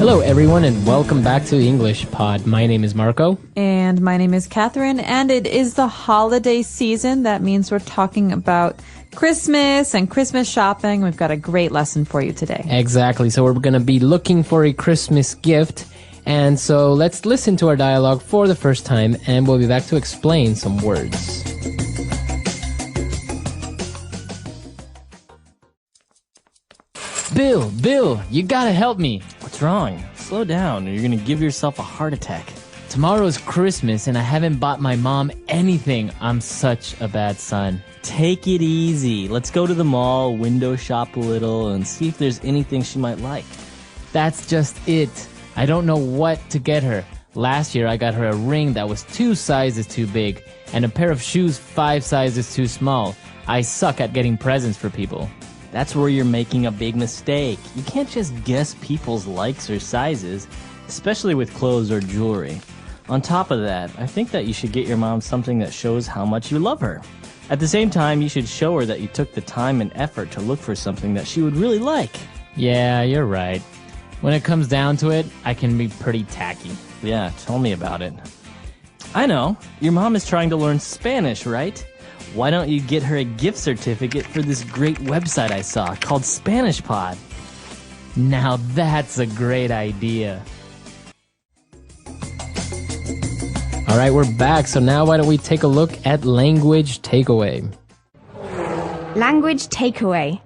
Hello, everyone, and welcome back to English Pod. My name is Marco. And my name is Catherine, and it is the holiday season. That means we're talking about Christmas and Christmas shopping. We've got a great lesson for you today. Exactly. So we're going to be looking for a Christmas gift. And so let's listen to our dialogue for the first time, and we'll be back to explain some words. Bill, you gotta help me. What's wrong? Slow down or you're gonna give yourself a heart attack. Tomorrow's Christmas and I haven't bought my mom anything. I'm such a bad son. Take it easy. Let's go to the mall, window shop a little, and see if there's anything she might like. That's just it. I don't know what to get her. Last year I got her a ring that was 2 sizes too big and a pair of shoes 5 sizes too small. I suck at getting presents for people. That's where you're making a big mistake. You can't just guess people's likes or sizes, especially with clothes or jewelry. On top of that, I think that you should get your mom something that shows how much you love her. At the same time, you should show her that you took the time and effort to look for something that she would really like. Yeah, you're right. When it comes down to it, I can be pretty tacky. Yeah, tell me about it. I know, your mom is trying to learn Spanish, right? Why don't you get her a gift certificate for this great website I saw called Spanish Pod? Now that's a great idea. All right, we're back. So now why don't we take a look at language takeaway? Language takeaway.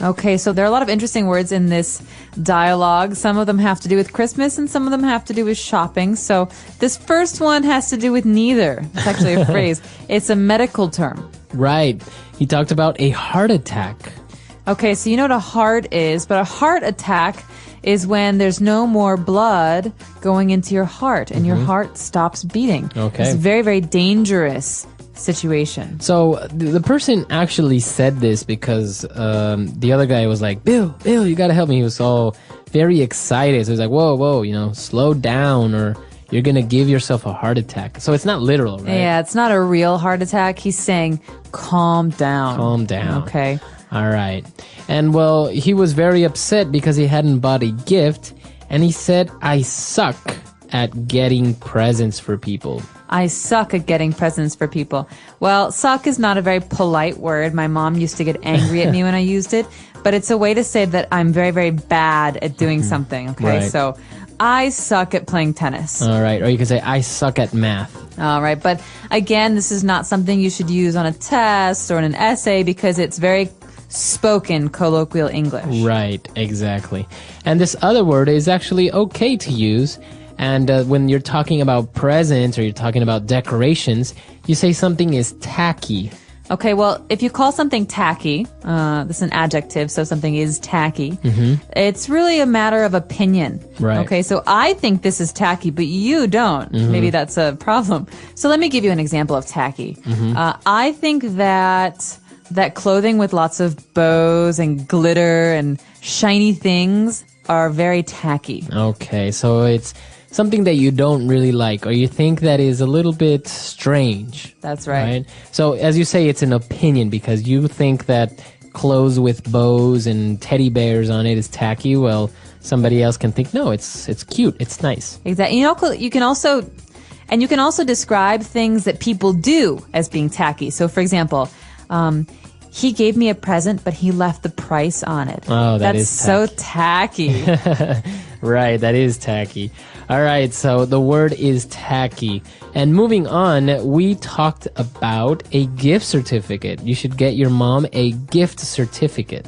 Okay, so there are a lot of interesting words in this dialogue. Some of them have to do with Christmas and some of them have to do with shopping. So this first one has to do with neither. It's actually a phrase. It's a medical term. Right. He talked about a heart attack. Okay, so you know what a heart is, but a heart attack is when there's no more blood going into your heart and your heart stops beating. Okay. It's very, very dangerous situation. So the person actually said this because the other guy was like, Bill, you gotta help me. He was all very excited. So he's like, whoa, slow down or you're gonna give yourself a heart attack. So it's not literal, right? Yeah, it's not a real heart attack. He's saying, calm down. Calm down. Okay. All right. And well, he was very upset because he hadn't bought a gift. And he said, I suck at getting presents for people. I suck at getting presents for people. Well, suck is not a very polite word. My mom used to get angry at me when I used it, but it's a way to say that I'm very, very bad at doing something, okay? Right. So, I suck at playing tennis. All right. Or you can say, I suck at math. All right, but again, this is not something you should use on a test or in an essay because it's very spoken colloquial English. Right, exactly. And this other word is actually okay to use. And when you're talking about presents or you're talking about decorations, you say something is tacky. Okay, well, if you call something tacky, this is an adjective, so something is tacky, it's really a matter of opinion. Right. Okay, so I think this is tacky, but you don't. Maybe that's a problem. So let me give you an example of tacky. I think that clothing with lots of bows and glitter and shiny things are very tacky. Okay, so it's something that you don't really like or you think that is a little bit strange. That's right. So as you say, it's an opinion because you think that clothes with bows and teddy bears on it is tacky. Well, somebody else can think, no, it's cute. It's nice. Exactly. You can also describe things that people do as being tacky. So for example, he gave me a present, but he left the price on it. Oh, That's so tacky. Right, that is tacky. All right, so the word is tacky. And moving on, we talked about a gift certificate. You should get your mom a gift certificate.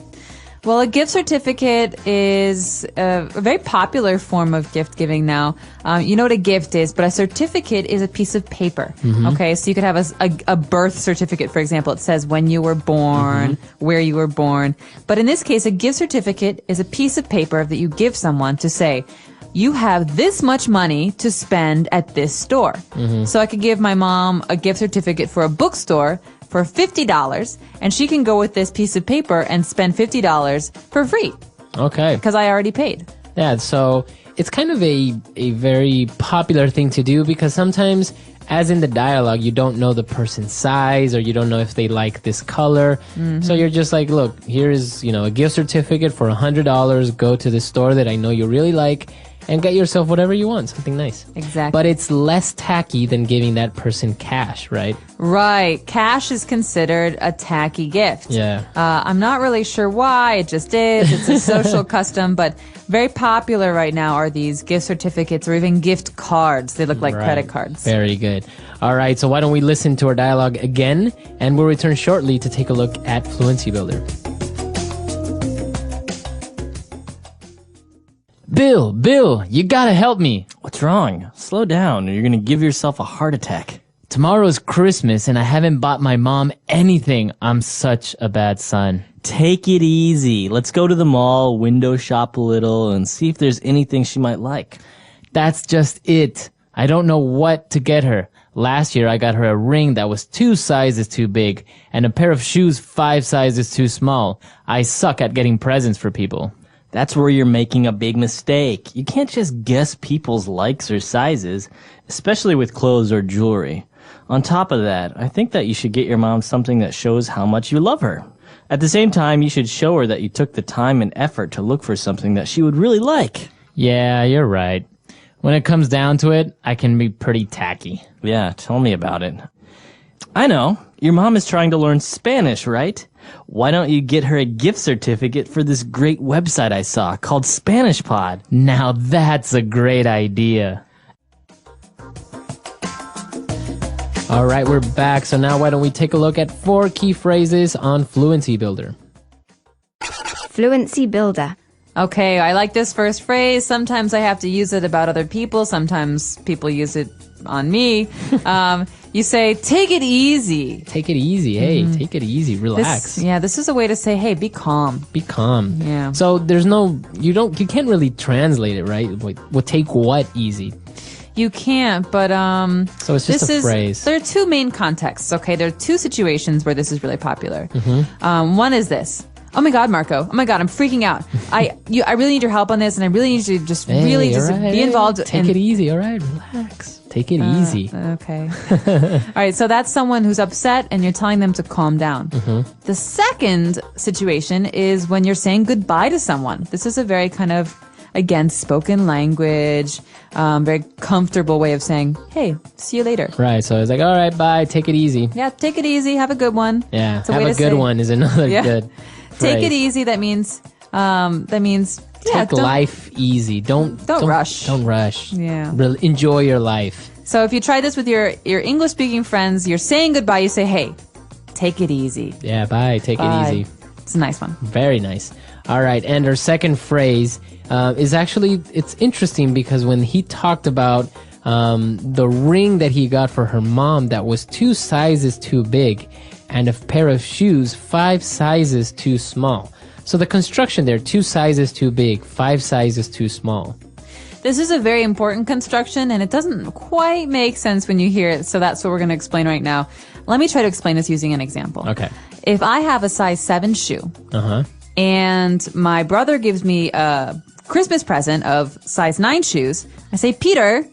Well, a gift certificate is a very popular form of gift giving now. You know what a gift is, but a certificate is a piece of paper. Okay, so you could have a birth certificate, for example. It says when you were born, where you were born. But in this case, a gift certificate is a piece of paper that you give someone to say, you have this much money to spend at this store. So I could give my mom a gift certificate for a bookstore for $50, and she can go with this piece of paper and spend $50 for free. Okay. Because I already paid. Yeah, so it's kind of a very popular thing to do because sometimes as in the dialogue, you don't know the person's size or you don't know if they like this color. So you're just like, look, here is, a gift certificate for $100. Go to the store that I know you really like and get yourself whatever you want, something nice. Exactly. But it's less tacky than giving that person cash, right? Right. Cash is considered a tacky gift. Yeah. I'm not really sure why. It just is. It's a social custom, but very popular right now are these gift certificates or even gift cards. They look like credit cards. Very good. All right, so why don't we listen to our dialogue again, and we'll return shortly to take a look at Fluency Builder. Bill, you gotta help me. What's wrong? Slow down, or you're gonna give yourself a heart attack. Tomorrow's Christmas and I haven't bought my mom anything. I'm such a bad son. Take it easy. Let's go to the mall, window shop a little, and see if there's anything she might like. That's just it. I don't know what to get her. Last year I got her a ring that was 2 sizes too big and a pair of shoes 5 sizes too small. I suck at getting presents for people. That's where you're making a big mistake. You can't just guess people's likes or sizes, especially with clothes or jewelry. On top of that, I think that you should get your mom something that shows how much you love her. At the same time, you should show her that you took the time and effort to look for something that she would really like. Yeah, you're right. When it comes down to it, I can be pretty tacky. Yeah, tell me about it. I know. Your mom is trying to learn Spanish, right? Why don't you get her a gift certificate for this great website I saw called Spanish Pod? Now that's a great idea. All right, we're back. So now why don't we take a look at 4 key phrases on Fluency Builder. Fluency Builder. Okay, I like this first phrase. Sometimes I have to use it about other people. Sometimes people use it on me. You say, take it easy. Take it easy. Hey, take it easy. Relax. This is a way to say, hey, be calm. Be calm. Yeah. So there's you can't really translate it, right? Well, take what easy? You can't, but So it's just a phrase. There are 2 main contexts, okay? There are 2 situations where this is really popular. One is this. Oh my God, Marco. Oh my God, I'm freaking out. I really need your help on this, and I really need you to just be involved. Take it easy, all right? Relax. Take it easy. Okay. All right, so that's someone who's upset, and you're telling them to calm down. The second situation is when you're saying goodbye to someone. This is a very kind of, again, spoken language, very comfortable way of saying, hey, see you later. Right, so it's like, all right, bye, take it easy. Yeah, take it easy, have a good one. Yeah, It's a have way a to good say- one is another good Take phrase. it easy, that means Take don't- life easy. Don't rush. Don't rush. Yeah. Enjoy your life. So if you try this with your English-speaking friends, you're saying goodbye, you say, hey, take it easy. Yeah, bye. Take Bye. it easy. It's a nice one. Very nice. All right, and our second phrase is actually, it's interesting because when he talked about the ring that he got for her mom that was 2 sizes too big and a pair of shoes 5 sizes too small. So the construction there, 2 sizes too big, 5 sizes too small. This is a very important construction, and it doesn't quite make sense when you hear it, so that's what we're going to explain right now. Let me try to explain this using an example. Okay. If I have a size 7 shoe, and my brother gives me a Christmas present of size 9 shoes, I say, Peter,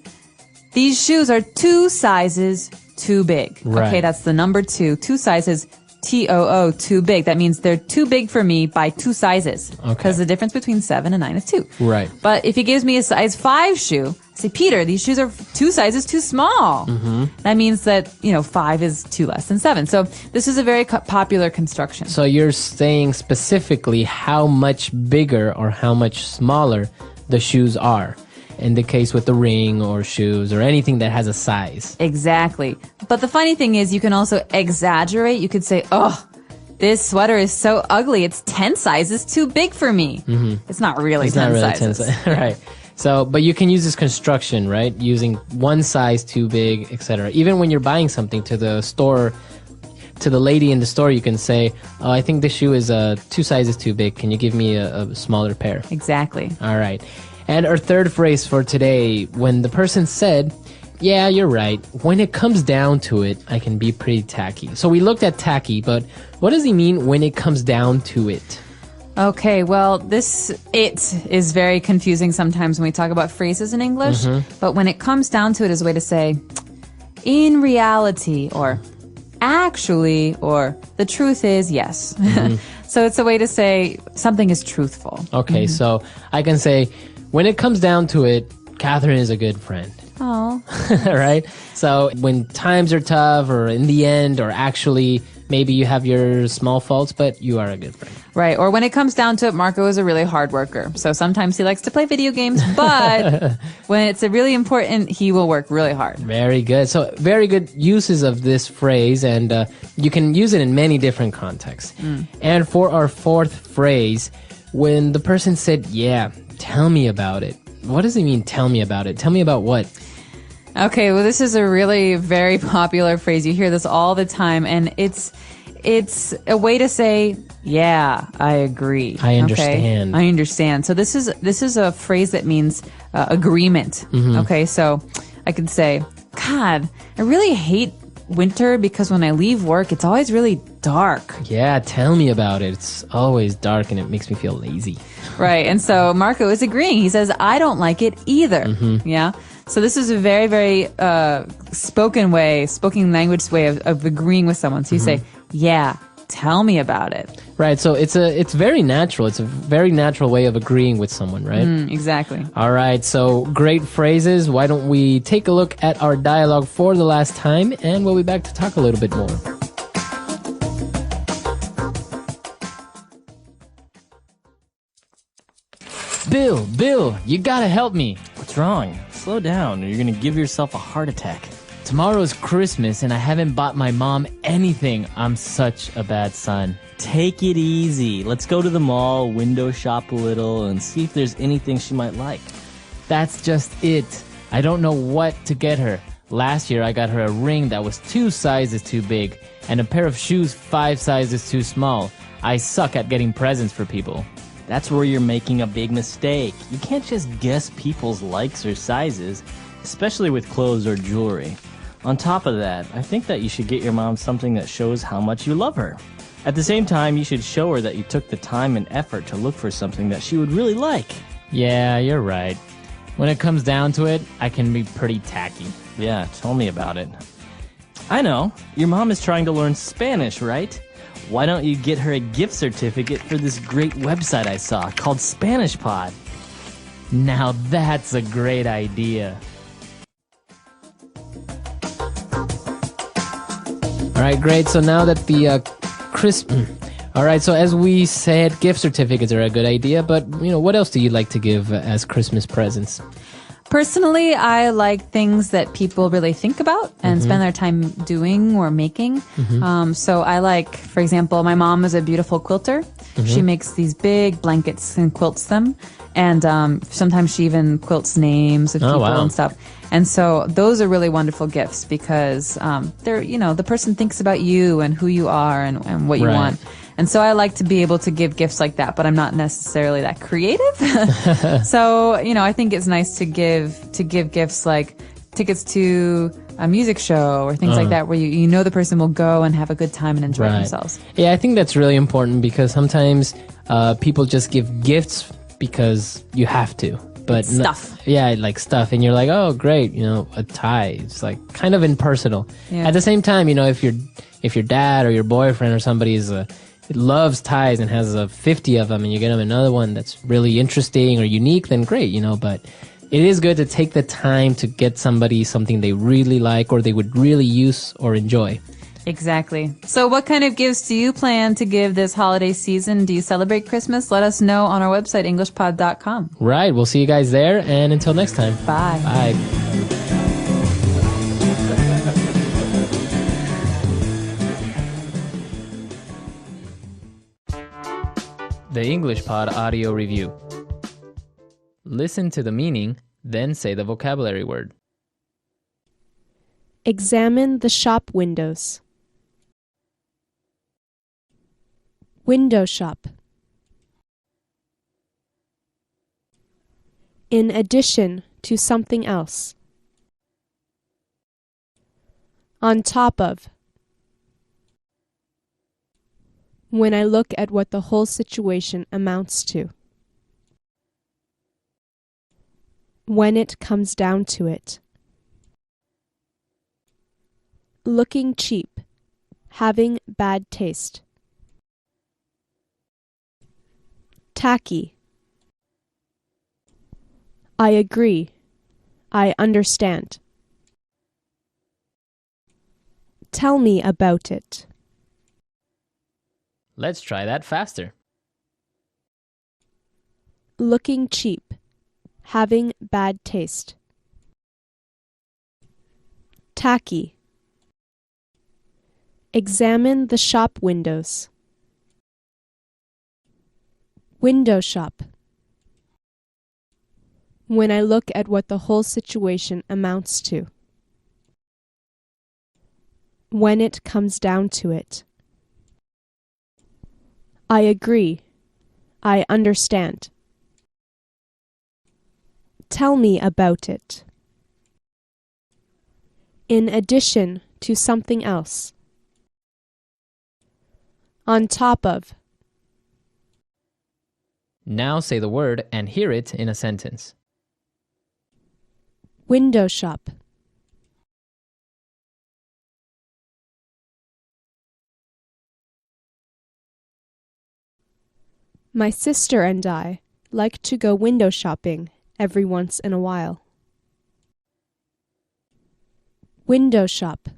these shoes are 2 sizes too big. Right. Okay, that's the number 2. 2 sizes, T-O-O, too big. That means they're too big for me by 2 sizes. Okay. Because the difference between 7 and 9 is 2. Right. But if he gives me a size 5 shoe, I say, Peter, these shoes are 2 sizes too small. That means that, 5 is 2 less than 7. So this is a very popular construction. So you're saying specifically how much bigger or how much smaller the shoes are. In the case with the ring or shoes or anything that has a size. Exactly. But the funny thing is you can also exaggerate. You could say, oh, this sweater is so ugly. It's 10 sizes too big for me. It's not really It's 10 not really sizes. 10 sizes. Right. So, but you can use this construction, right? Using 1 size too big, etc. Even when you're buying something to the store, to the lady in the store, you can say, oh, I think this shoe is 2 sizes too big. Can you give me a smaller pair? Exactly. All right. And our third phrase for today, when the person said, yeah, you're right. When it comes down to it, I can be pretty tacky. So we looked at tacky, but what does he mean when it comes down to it? Okay, well, it is very confusing sometimes when we talk about phrases in English. But when it comes down to it is a way to say, in reality, or actually, or the truth is yes. So it's a way to say something is truthful. Okay, so I can say, when it comes down to it, Catherine is a good friend. Oh, Right? So when times are tough, or in the end, or actually, maybe you have your small faults, but you are a good friend. right. Or when it comes down to it, Marco is a really hard worker. So sometimes he likes to play video games, but when it's a really important, he will work really hard. Very good. So very good uses of this phrase, and you can use it in many different contexts. And for our fourth phrase, when the person said, yeah, tell me about it. What does it mean, tell me about it? Tell me about what? Okay, well, this is a really very popular phrase. You hear this all the time, and it's a way to say, yeah, I agree. I understand. Okay? I understand. So this is a phrase that means agreement. Okay, so I could say, God, I really hate winter because when I leave work, it's always really dark. Yeah, tell me about it. It's always dark and it makes me feel lazy. Right, and so Marco is agreeing. He says, I don't like it either. Yeah. So this is a very, very spoken language way of agreeing with someone. So you say, yeah, tell me about it. Right, so it's very natural. It's a very natural way of agreeing with someone, right? Exactly. All right, so great phrases. Why don't we take a look at our dialogue for the last time, and we'll be back to talk a little bit more. Bill, you gotta help me. What's wrong? Slow down, or you're gonna give yourself a heart attack. Tomorrow's Christmas and I haven't bought my mom anything. I'm such a bad son. Take it easy. Let's go to the mall, window shop a little, and see if there's anything she might like. That's just it. I don't know what to get her. Last year I got her a ring that was 2 sizes too big and a pair of shoes 5 sizes too small. I suck at getting presents for people. That's where you're making a big mistake. You can't just guess people's likes or sizes, especially with clothes or jewelry. On top of that, I think that you should get your mom something that shows how much you love her. At the same time, you should show her that you took the time and effort to look for something that she would really like. Yeah, you're right. When it comes down to it, I can be pretty tacky. Yeah, tell me about it. I know, your mom is trying to learn Spanish, right? Why don't you get her a gift certificate for this great website I saw called Spanish Pod? Now that's a great idea. All right, great. So now that the all right, so as we said, gift certificates are a good idea, but what else do you like to give as Christmas presents? Personally, I like things that people really think about and spend their time doing or making. So I like, for example, my mom is a beautiful quilter. She makes these big blankets and quilts them. And sometimes she even quilts names of people and stuff. And so those are really wonderful gifts because they're, the person thinks about you and who you are and what you want. And so I like to be able to give gifts like that, but I'm not necessarily that creative. So, I think it's nice to give gifts like tickets to a music show or things like that where you know the person will go and have a good time and enjoy themselves. Yeah, I think that's really important because sometimes people just give gifts because you have to. But stuff. Like stuff. And you're like, oh, great, a tie. It's like kind of impersonal. Yeah. At the same time, if your dad or your boyfriend or somebody loves ties and has 50 of them and you get them another one that's really interesting or unique, then great, but it is good to take the time to get somebody something they really like or they would really use or enjoy. Exactly. So what kind of gifts do you plan to give this holiday season? Do you celebrate Christmas? Let us know on our website, englishpod.com. Right. We'll see you guys there. And until next time. Bye. Bye. The English Pod Audio Review. Listen to the meaning, then say the vocabulary word. Examine the shop windows. Window shop. In addition to something else. On top of. When I look at what the whole situation amounts to. When it comes down to it. Looking cheap. Having bad taste. Tacky. I agree. I understand. Tell me about it. Let's try that faster. Looking cheap. Having bad taste. Tacky. Examine the shop windows. Window shop. When I look at what the whole situation amounts to. When it comes down to it. I agree. I understand. Tell me about it. In addition to something else. On top of. Now say the word and hear it in a sentence. Window shop. My sister and I like to go window shopping every once in a while. Window shop.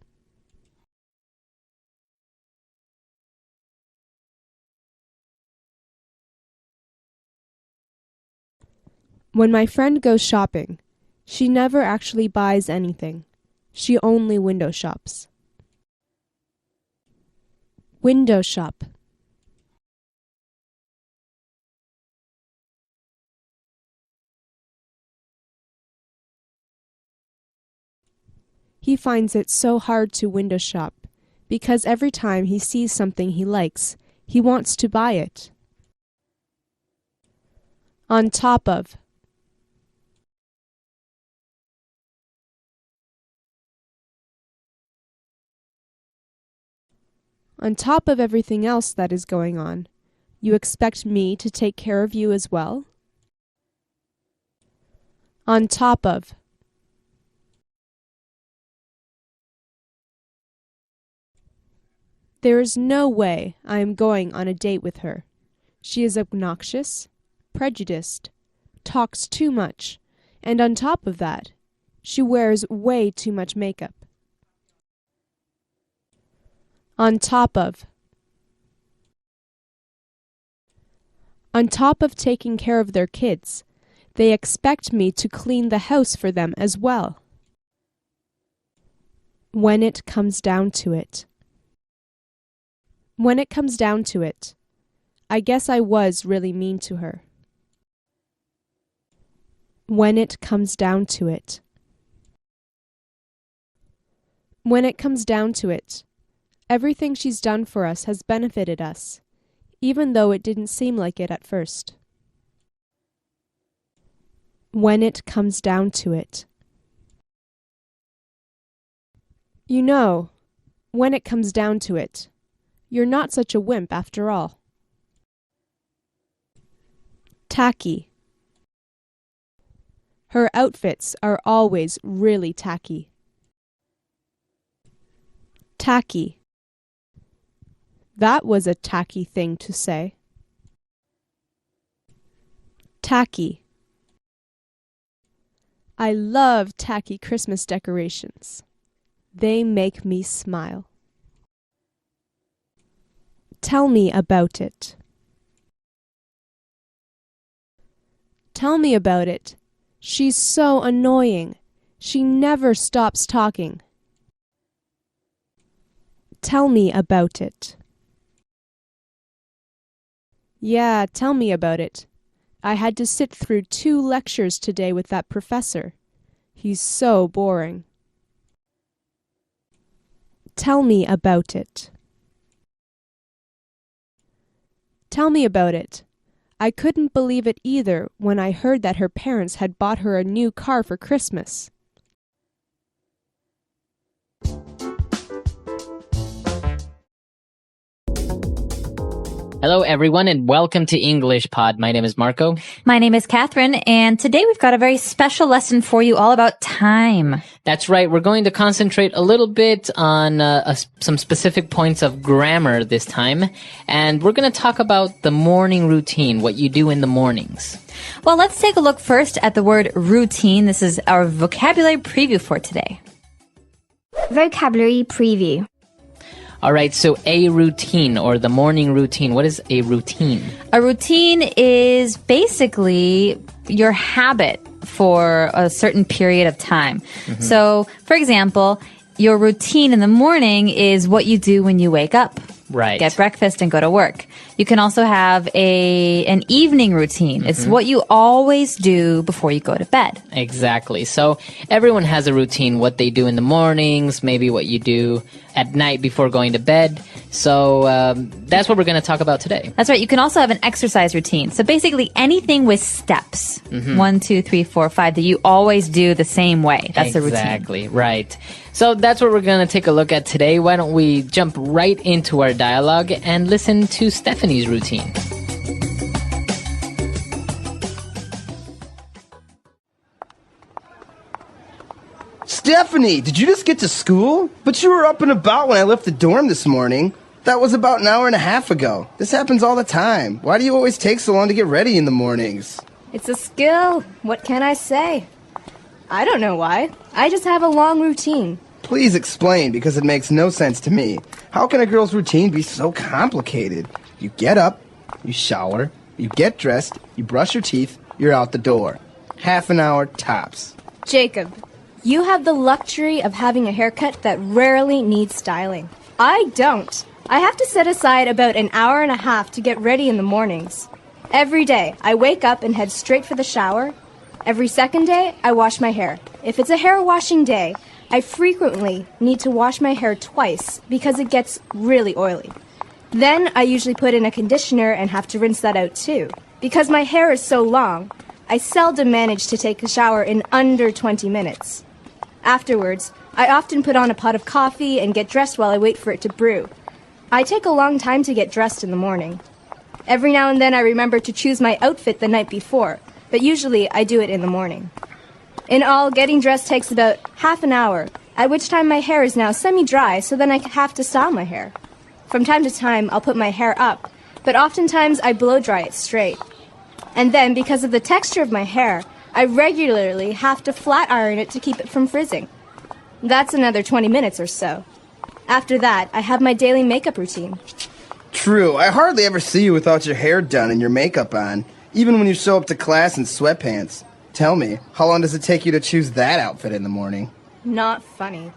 When my friend goes shopping, she never actually buys anything. She only window shops. Window shop. He finds it so hard to window shop because every time he sees something he likes, he wants to buy it. On top of. On top of everything else that is going on, you expect me to take care of you as well? On top of. There is no way I am going on a date with her. She is obnoxious, prejudiced, talks too much, and on top of that, she wears way too much makeup. On top of. On top of taking care of their kids, they expect me to clean the house for them as well. When it comes down to it. When it comes down to it, I guess I was really mean to her. When it comes down to it. When it comes down to it, everything she's done for us has benefited us, even though it didn't seem like it at first. When it comes down to it. You know, when it comes down to it, you're not such a wimp after all. Tacky. Her outfits are always really tacky. Tacky. That was a tacky thing to say. Tacky. I love tacky Christmas decorations. They make me smile. Tell me about it. Tell me about it. She's so annoying. She never stops talking. Tell me about it. Yeah, tell me about it. I had to sit through 2 lectures today with that professor. He's so boring. Tell me about it. Tell me about it. I couldn't believe it either when I heard that her parents had bought her a new car for Christmas. Hello, everyone, and welcome to English Pod. My name is Marco. My name is Catherine, and today we've got a very special lesson for you all about time. That's right. We're going to concentrate a little bit on some specific points of grammar this time, and we're going to talk about the morning routine, what you do in the mornings. Well, let's take a look first at the word routine. This is our vocabulary preview for today. Vocabulary preview. All right, so a routine or the morning routine. What is a routine? A routine is basically your habit for a certain period of time. So, for example, your routine in the morning is what you do when you wake up. Right. Get breakfast and go to work. You can also have an evening routine. It's what you always do before you go to bed. Exactly. So everyone has a routine, what they do in the mornings, maybe what you do at night before going to bed. So that's what we're going to talk about today. That's right. You can also have an exercise routine. So basically anything with steps. 1, 2, 3, 4, 5 that you always do the same way. That's the routine. Exactly. Right. So that's what we're going to take a look at today. Why don't we jump right into our dialogue and listen to Stephanie's routine. Stephanie, did you just get to school? But you were up and about when I left the dorm this morning. That was about an hour and a half ago. This happens all the time. Why do you always take so long to get ready in the mornings? It's a skill. What can I say? I don't know why. I just have a long routine. Please explain, because it makes no sense to me. How can a girl's routine be so complicated? You get up, you shower, you get dressed, you brush your teeth, you're out the door. Half an hour tops. Jacob, you have the luxury of having a haircut that rarely needs styling. I don't. I have to set aside about an hour and a half to get ready in the mornings. Every day, I wake up and head straight for the shower. Every second day, I wash my hair. If it's a hair washing day, I frequently need to wash my hair twice because it gets really oily. Then I usually put in a conditioner and have to rinse that out too. Because my hair is so long, I seldom manage to take a shower in under 20 minutes. Afterwards, I often put on a pot of coffee and get dressed while I wait for it to brew. I take a long time to get dressed in the morning. Every now and then I remember to choose my outfit the night before, but usually I do it in the morning. In all, getting dressed takes about half an hour, at which time my hair is now semi-dry, so then I have to style my hair. From time to time, I'll put my hair up, but oftentimes I blow dry it straight. And then, because of the texture of my hair, I regularly have to flat iron it to keep it from frizzing. That's another 20 minutes or so. After that, I have my daily makeup routine. True, I hardly ever see you without your hair done and your makeup on, even when you show up to class in sweatpants. Tell me, how long does it take you to choose that outfit in the morning? Not funny.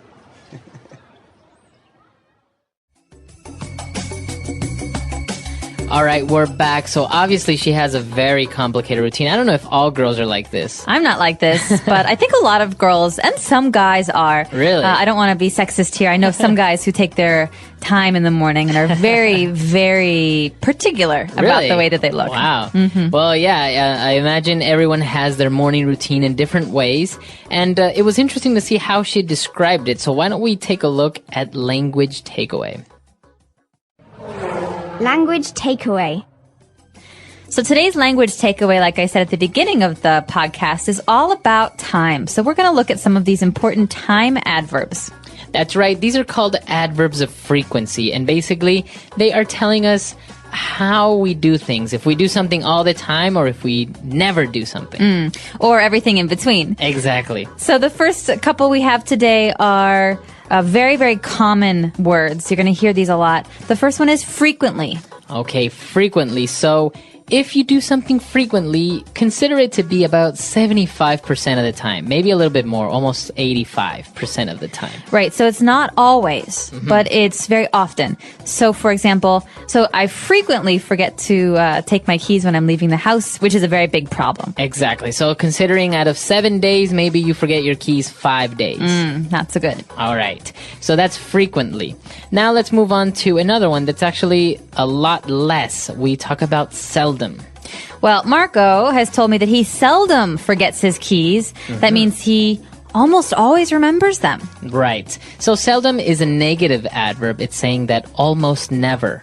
All right, we're back. So obviously she has a very complicated routine. I don't know if all girls are like this. I'm not like this, but I think a lot of girls and some guys are. Really? I don't want to be sexist here. I know some guys who take their time in the morning and are very, very particular about Really? the way that they look. Wow. Well, yeah, I imagine everyone has their morning routine in different ways. And it was interesting to see how she described it. So why don't we take a look at language takeaway? Language takeaway. So today's language takeaway, like I said at the beginning of the podcast, is all about time. So we're going to look at some of these important time adverbs. That's right. These are called adverbs of frequency. And basically, they are telling us how we do things. If we do something all the time or if we never do something. Or everything in between. Exactly. So the first couple we have today are very, very common words. You're going to hear these a lot. The first one is frequently. Okay, frequently. So if you do something frequently, consider it to be about 75% of the time. Maybe a little bit more, almost 85% of the time. Right, so it's not always, but it's very often. So, for example, I frequently forget to take my keys when I'm leaving the house, which is a very big problem. Exactly. So considering out of 7 days, maybe you forget your keys 5 days. Not so good. All right. So that's frequently. Now let's move on to another one that's actually a lot less. We talk about seldom. Well, Marco has told me that he seldom forgets his keys. That means he almost always remembers them. Right. So seldom is a negative adverb. It's saying that almost never.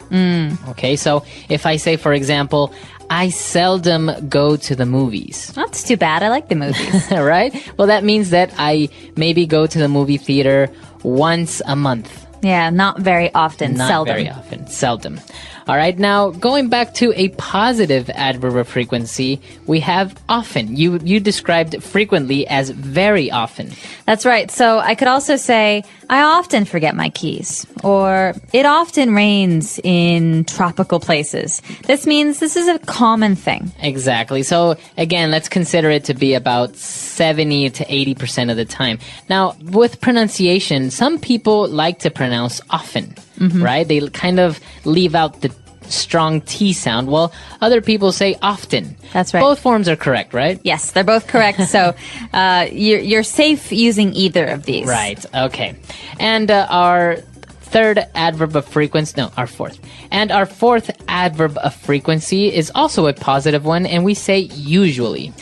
Okay, so if I say, for example, I seldom go to the movies. That's too bad. I like the movies. Right? Well, that means that I maybe go to the movie theater once a month. Yeah, not very often. Not seldom. very often. Seldom. All right, now going back to a positive adverb of frequency, we have often. You described frequently as very often. That's right. So I could also say, I often forget my keys, or it often rains in tropical places. This means this is a common thing. Exactly. So again, let's consider it to be about 70 to 80% of the time. Now, with pronunciation, some people like to pronounce often, right? They kind of leave out the strong T sound. Well, other people say often. That's right. Both forms are correct, right? Yes, they're both correct. So you're safe using either of these. Right. Okay. And our third adverb of frequency, no, our fourth. And our fourth adverb of frequency is also a positive one, and we say usually.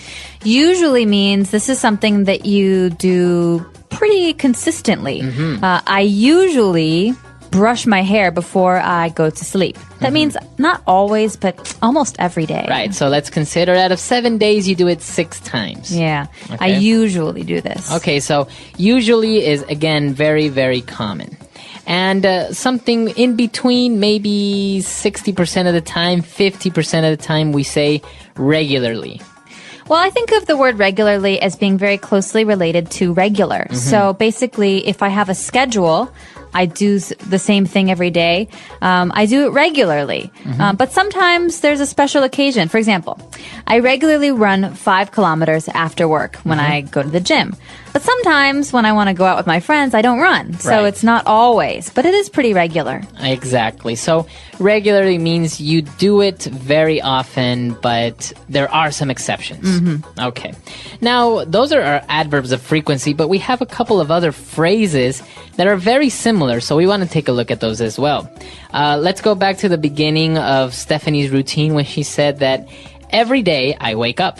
Usually means this is something that you do pretty consistently. I usually brush my hair before I go to sleep. That means not always, but almost every day. Right. So let's consider out of 7 days, you do it 6 times. Yeah. Okay. I usually do this. Okay. So usually is, again, very, very common. And something in between, maybe 60% of the time, 50% of the time, we say regularly. Well, I think of the word regularly as being very closely related to regular. So basically, if I have a schedule, I do the same thing every day. I do it regularly. But sometimes there's a special occasion. For example, I regularly run 5 kilometers after work when I go to the gym. But sometimes when I want to go out with my friends, I don't run. So Right. it's not always, but it is pretty regular. Exactly. So regularly means you do it very often, but there are some exceptions. Okay. Now, those are our adverbs of frequency, but we have a couple of other phrases that are very similar, so we want to take a look at those as well. Let's go back to the beginning of Stephanie's routine when she said that every day I wake up.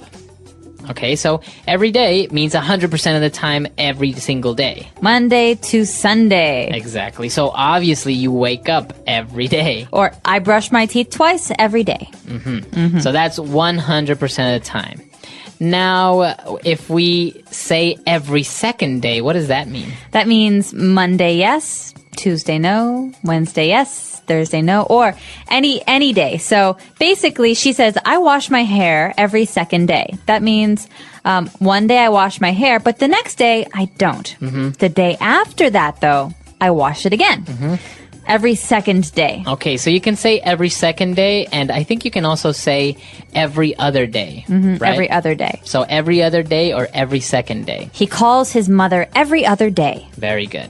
Okay, so every day means 100% of the time, every single day. Monday to Sunday. Exactly. So obviously you wake up every day. Or I brush my teeth twice every day. So that's 100% of the time. Now, if we say every second day, what does that mean? That means Monday, yes. Tuesday, no. Wednesday, yes. Thursday, no. Or any day. So basically, she says, I wash my hair every second day. That means one day I wash my hair, but the next day I don't. The day after that, though, I wash it again. Every second day. Okay, so you can say every second day, and I think you can also say every other day, right? Every other day. So every other day or every second day. He calls his mother every other day. Very good.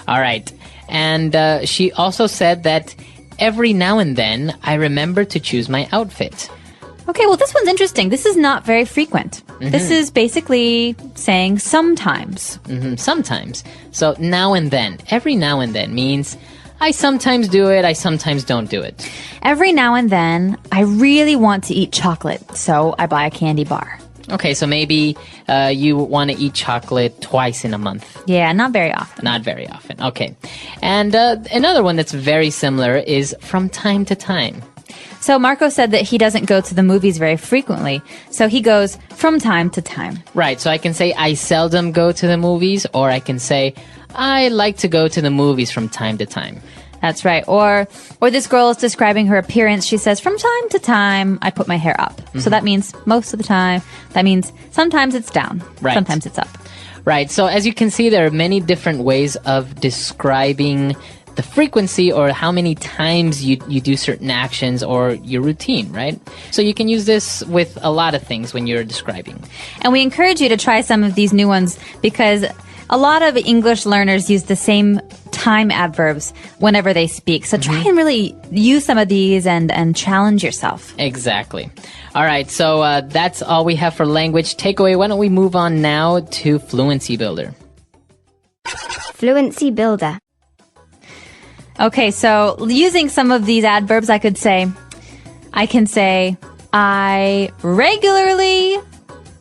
All right. And she also said that every now and then I remember to choose my outfit. Okay, well, this one's interesting. This is not very frequent. This is basically saying sometimes. Sometimes. So now and then. Every now and then means I sometimes do it, I sometimes don't do it. Every now and then, I really want to eat chocolate, so I buy a candy bar. Okay, so maybe you want to eat chocolate twice in a month. Yeah, not very often. Not very often. Okay. And another one that's very similar is from time to time. So Marco said that he doesn't go to the movies very frequently, so he goes from time to time. Right, so I can say I seldom go to the movies, or I can say I like to go to the movies from time to time. That's right. Or this girl is describing her appearance. She says, from time to time, I put my hair up. So that means most of the time. That means sometimes it's down. Right. Sometimes it's up. Right, so as you can see, there are many different ways of describing the frequency or how many times you do certain actions or your routine, right? So you can use this with a lot of things when you're describing. And we encourage you to try some of these new ones because a lot of English learners use the same time adverbs whenever they speak. So try and really use some of these and challenge yourself. Exactly. All right, so that's all we have for language takeaway. Why don't we move on now to Fluency Builder? Fluency Builder. Okay, so using some of these adverbs, I can say, I regularly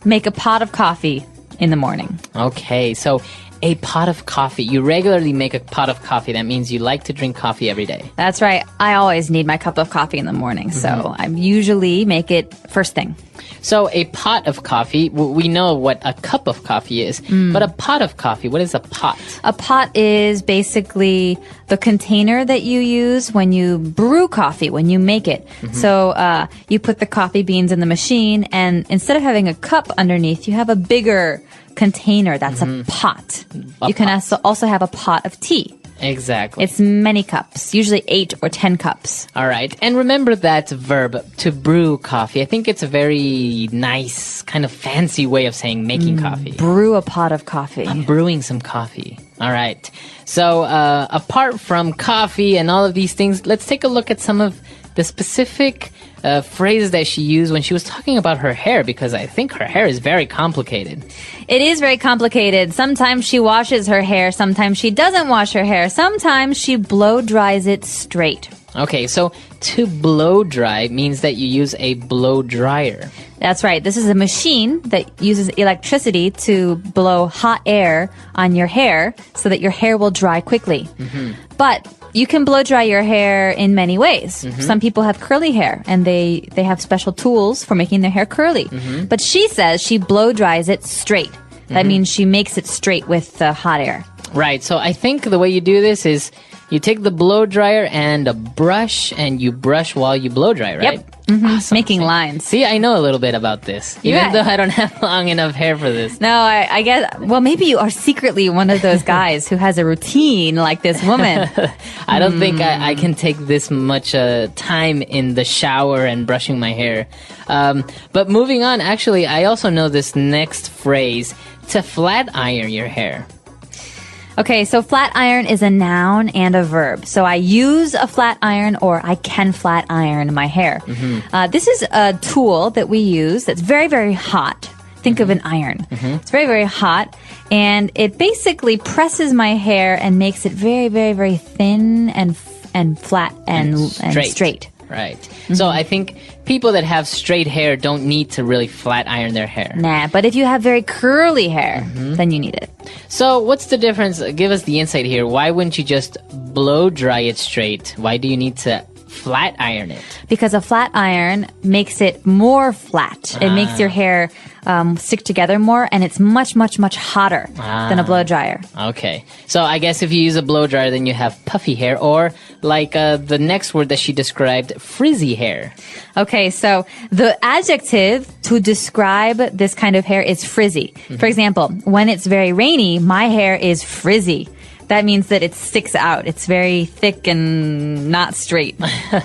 make a pot of coffee in the morning. Okay, so a pot of coffee. You regularly make a pot of coffee. That means you like to drink coffee every day. That's right. I always need my cup of coffee in the morning, so I usually make it first thing. So a pot of coffee, we know what a cup of coffee is, but a pot of coffee, what is a pot? A pot is basically the container that you use when you brew coffee, when you make it. So you put the coffee beans in the machine, and instead of having a cup underneath, you have a bigger container. That's a pot. You can also have a pot of tea. Exactly. It's many cups, usually 8 or 10 cups. All right. And remember that verb, to brew coffee. I think it's a very nice, kind of fancy way of saying making coffee. Brew a pot of coffee. I'm brewing some coffee. All right. So apart from coffee and all of these things, let's take a look at some of the specific phrases that she used when she was talking about her hair, because I think her hair is very complicated. It is very complicated. Sometimes she washes her hair, sometimes she doesn't wash her hair, sometimes she blow dries it straight. Okay, so to blow dry means that you use a blow dryer. That's right. This is a machine that uses electricity to blow hot air on your hair so that your hair will dry quickly. But you can blow dry your hair in many ways. Some people have curly hair, and they have special tools for making their hair curly. But she says she blow dries it straight. That means she makes it straight with hot air. Right, so I think the way you do this is you take the blow dryer and a brush, and you brush while you blow dry, right? Yep. Awesome. Making lines. See, I know a little bit about this, even though I don't have long enough hair for this. No, I guess, well, maybe you are secretly one of those guys who has a routine like this woman. I don't think I can take this much time in the shower and brushing my hair. But moving on, actually, I also know this next phrase, to flat iron your hair. Okay, so flat iron is a noun and a verb. So I use a flat iron, or I can flat iron my hair. This is a tool that we use that's very, very hot. Think of an iron. It's very, very hot, and it basically presses my hair and makes it very, very, very thin and flat and straight. Right. So I think people that have straight hair don't need to really flat iron their hair. Nah, but if you have very curly hair, then you need it. So what's the difference? Give us the insight here. Why wouldn't you just blow dry it straight? Why do you need to flat iron it? Because a flat iron makes it more flat. It makes your hair stick together more, and it's much, much, much hotter than a blow dryer. Okay. So I guess if you use a blow dryer, then you have puffy hair, or like the next word that she described, frizzy hair. Okay, so the adjective to describe this kind of hair is frizzy. For example, when it's very rainy, my hair is frizzy. That means that it sticks out. It's very thick and not straight.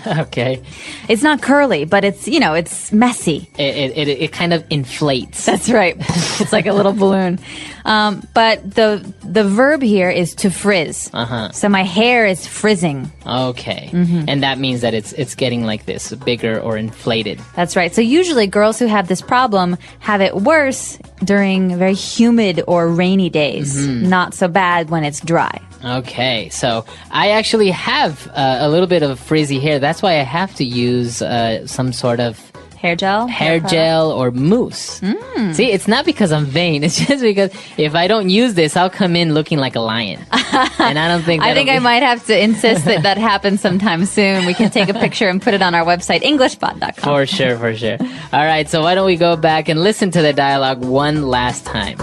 Okay. It's not curly, but it's messy. It kind of inflates. That's right. It's like a little balloon. But the verb here is to frizz. So my hair is frizzing. Okay. And that means that it's getting like this, bigger or inflated. That's right. So usually girls who have this problem have it worse during very humid or rainy days. Not so bad when it's dry. Okay, so I actually have a little bit of frizzy hair. That's why I have to use some sort of hair gel or mousse. See, it's not because I'm vain. It's just because if I don't use this, I'll come in looking like a lion. And I don't think I might have to insist that happens sometime soon. We can take a picture and put it on our website, englishbot.com. For sure. All right, so why don't we go back and listen to the dialogue one last time.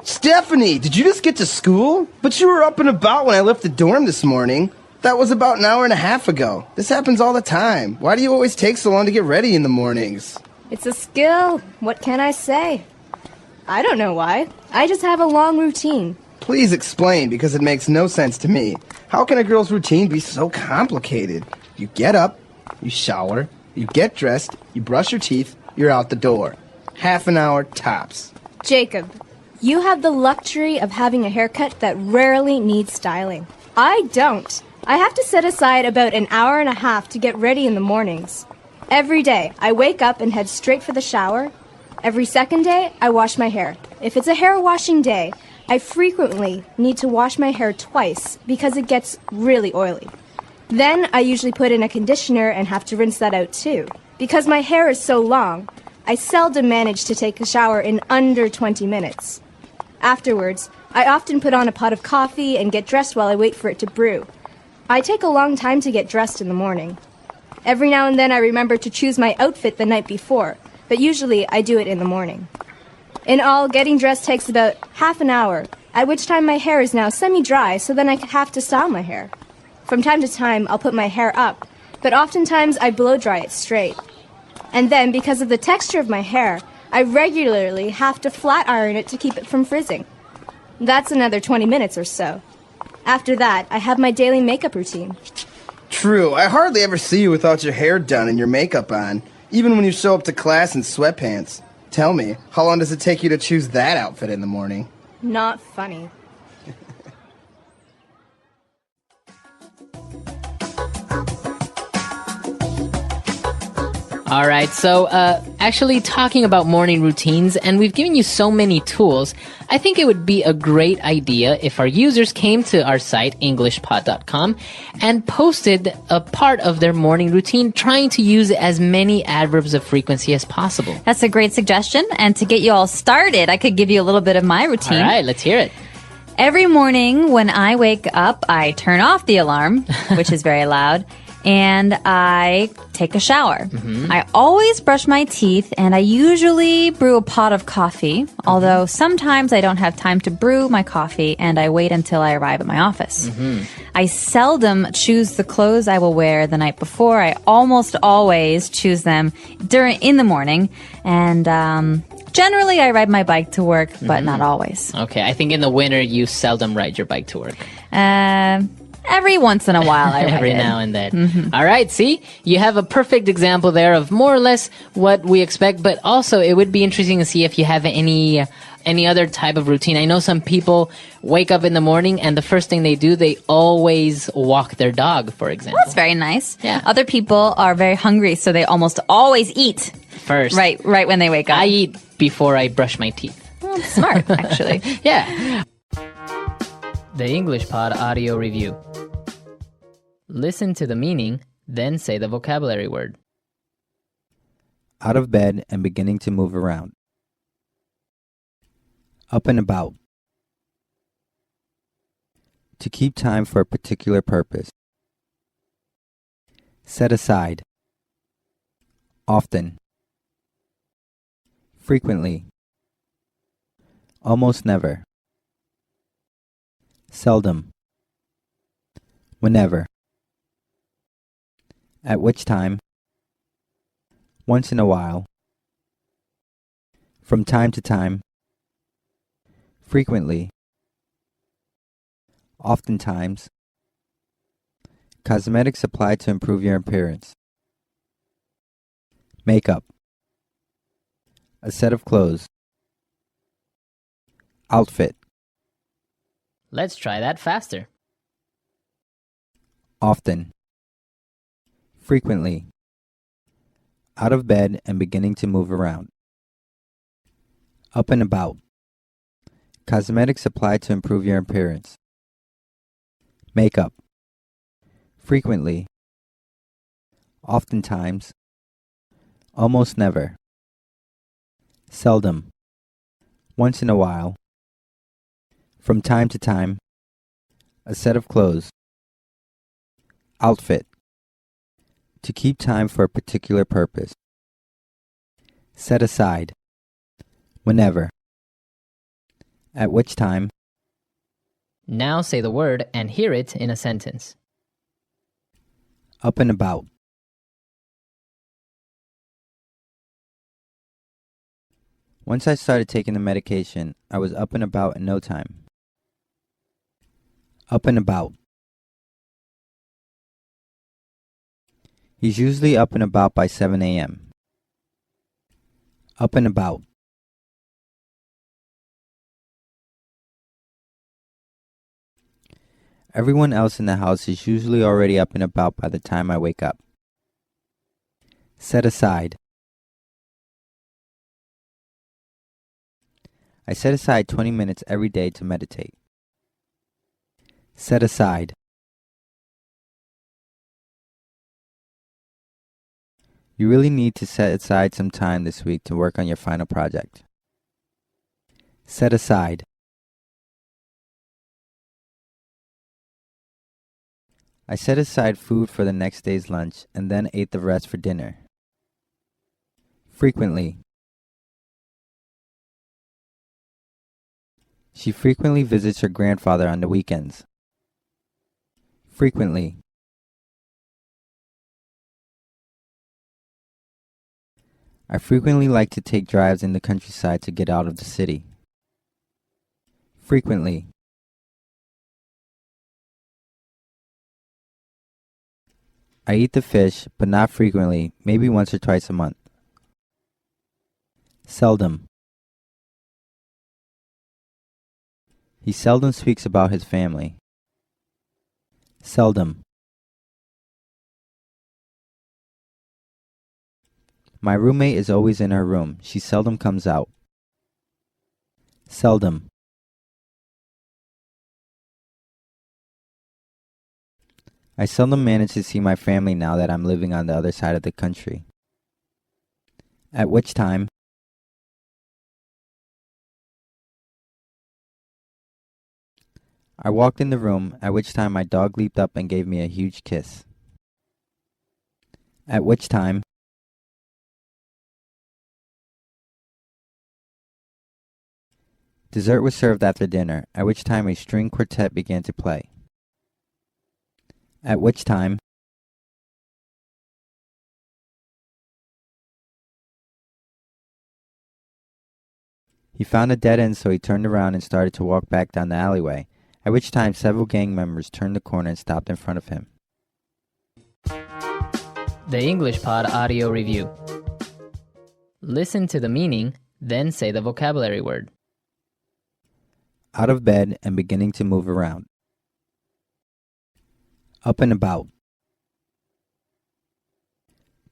Stephanie, did you just get to school? But you were up and about when I left the dorm this morning. That was about an hour and a half ago. This happens all the time. Why do you always take so long to get ready in the mornings? It's a skill. What can I say? I don't know why. I just have a long routine. Please explain, because it makes no sense to me. How can a girl's routine be so complicated? You get up, you shower, you get dressed, you brush your teeth, you're out the door. Half an hour tops. Jacob, you have the luxury of having a haircut that rarely needs styling. I don't. I have to set aside about an hour and a half to get ready in the mornings. Every day, I wake up and head straight for the shower. Every second day, I wash my hair. If it's a hair washing day, I frequently need to wash my hair twice because it gets really oily. Then I usually put in a conditioner and have to rinse that out too. Because my hair is so long, I seldom manage to take a shower in under 20 minutes. Afterwards, I often put on a pot of coffee and get dressed while I wait for it to brew. I take a long time to get dressed in the morning. Every now and then I remember to choose my outfit the night before, but usually I do it in the morning. In all, getting dressed takes about half an hour, at which time my hair is now semi-dry, so then I have to style my hair. From time to time, I'll put my hair up, but oftentimes I blow dry it straight. And then, because of the texture of my hair, I regularly have to flat iron it to keep it from frizzing. That's another 20 minutes or so. After that, I have my daily makeup routine. True, I hardly ever see you without your hair done and your makeup on, even when you show up to class in sweatpants. Tell me, how long does it take you to choose that outfit in the morning? Not funny. All right, so actually talking about morning routines, and we've given you so many tools, I think it would be a great idea if our users came to our site, englishpod.com, and posted a part of their morning routine, trying to use as many adverbs of frequency as possible. That's a great suggestion. And to get you all started, I could give you a little bit of my routine. All right, let's hear it. Every morning when I wake up, I turn off the alarm, which is very loud, and I take a shower. I always brush my teeth, and I usually brew a pot of coffee, although sometimes I don't have time to brew my coffee, and I wait until I arrive at my office. I seldom choose the clothes I will wear the night before. I almost always choose them in the morning, and generally I ride my bike to work, but not always. Okay, I think in the winter you seldom ride your bike to work. Every once in a while I ride Every it. now and then. All right, see? You have a perfect example there of more or less what we expect, but also it would be interesting to see if you have any other type of routine. I know some people wake up in the morning and the first thing they do, they always walk their dog, for example. That's very nice. Yeah. Other people are very hungry, so they almost always eat First. right when they wake up. I eat before I brush my teeth. Well, smart, actually. Yeah. The English Pod Audio Review. Listen to the meaning, then say the vocabulary word. Out of bed and beginning to move around. Up and about. To keep time for a particular purpose. Set aside. Often. Frequently. Almost never. Seldom. Whenever. At which time. Once in a while. From time to time. Frequently. Oftentimes. Cosmetics applied to improve your appearance. Makeup. A set of clothes. Outfit. Let's try that faster. Often. Frequently. Out of bed and beginning to move around. Up and about. Cosmetics applied to improve your appearance. Makeup. Frequently. Oftentimes. Almost never. Seldom. Once in a while. From time to time. A set of clothes. Outfit. To keep time for a particular purpose. Set aside. Whenever. At which time. Now say the word and hear it in a sentence. Up and about. Once I started taking the medication, I was up and about in no time. Up and about. He's usually up and about by 7 a.m. Up and about. Everyone else in the house is usually already up and about by the time I wake up. Set aside. I set aside 20 minutes every day to meditate. Set aside. You really need to set aside some time this week to work on your final project. Set aside. I set aside food for the next day's lunch and then ate the rest for dinner. Frequently. She frequently visits her grandfather on the weekends. Frequently. I frequently like to take drives in the countryside to get out of the city. Frequently. I eat the fish, but not frequently, maybe once or twice a month. Seldom. He seldom speaks about his family. Seldom. My roommate is always in her room. She seldom comes out. Seldom. I seldom manage to see my family now that I'm living on the other side of the country. At which time, I walked in the room, at which time my dog leaped up and gave me a huge kiss. At which time, dessert was served after dinner, at which time a string quartet began to play. At which time, he found a dead end, so he turned around and started to walk back down the alleyway, at which time several gang members turned the corner and stopped in front of him. The English Pod Audio Review. Listen to the meaning, then say the vocabulary word. Out of bed and beginning to move around. Up and about.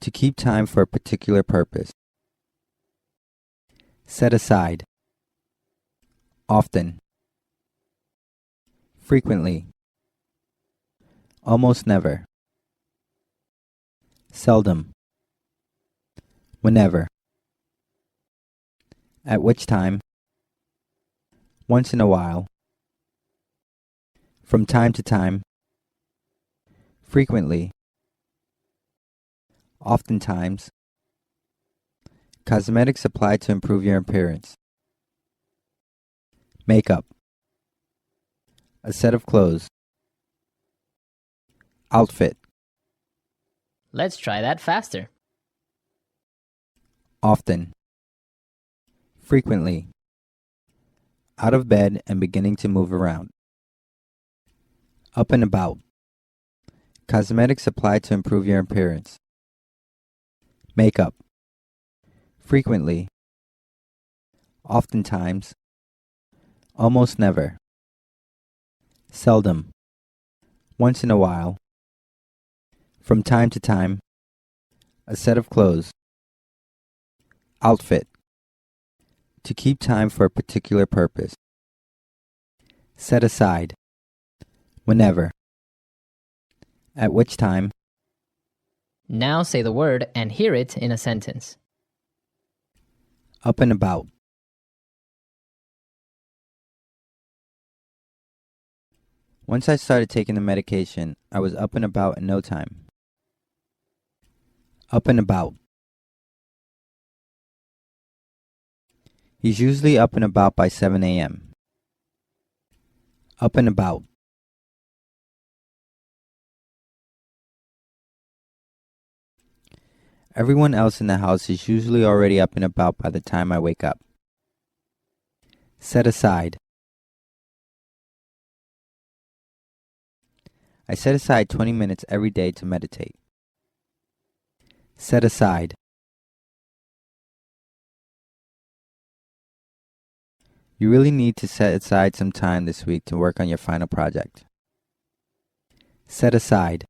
To keep time for a particular purpose. Set aside. Often. Frequently. Almost never. Seldom. Whenever. At which time. Once in a while. From time to time. Frequently. Oftentimes. Cosmetics applied to improve your appearance. Makeup. A set of clothes. Outfit. Let's try that faster. Often. Frequently. Out of bed and beginning to move around. Up and about. Cosmetics applied to improve your appearance. Makeup. Frequently. Oftentimes. Almost never. Seldom. Once in a while. From time to time. A set of clothes. Outfit. To keep time for a particular purpose. Set aside. Whenever. At which time. Now say the word and hear it in a sentence. Up and about. Once I started taking the medication, I was up and about in no time. Up and about. He's usually up and about by 7 a.m. Up and about. Everyone else in the house is usually already up and about by the time I wake up. Set aside. I set aside 20 minutes every day to meditate. Set aside. You really need to set aside some time this week to work on your final project. Set aside.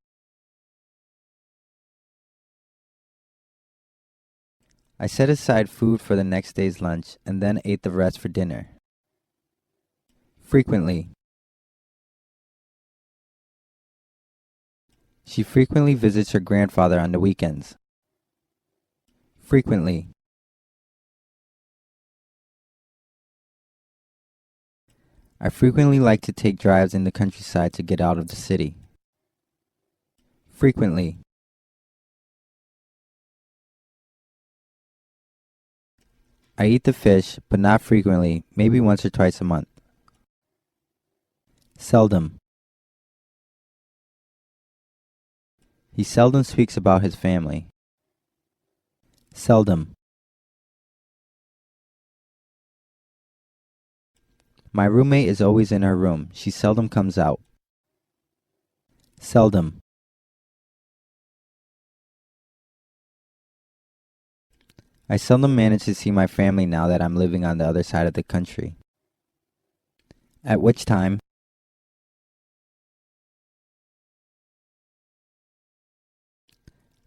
I set aside food for the next day's lunch and then ate the rest for dinner. Frequently. She frequently visits her grandfather on the weekends. Frequently. I frequently like to take drives in the countryside to get out of the city. Frequently. I eat the fish, but not frequently, maybe once or twice a month. Seldom. He seldom speaks about his family. Seldom. My roommate is always in her room. She seldom comes out. Seldom. I seldom manage to see my family now that I'm living on the other side of the country. At which time,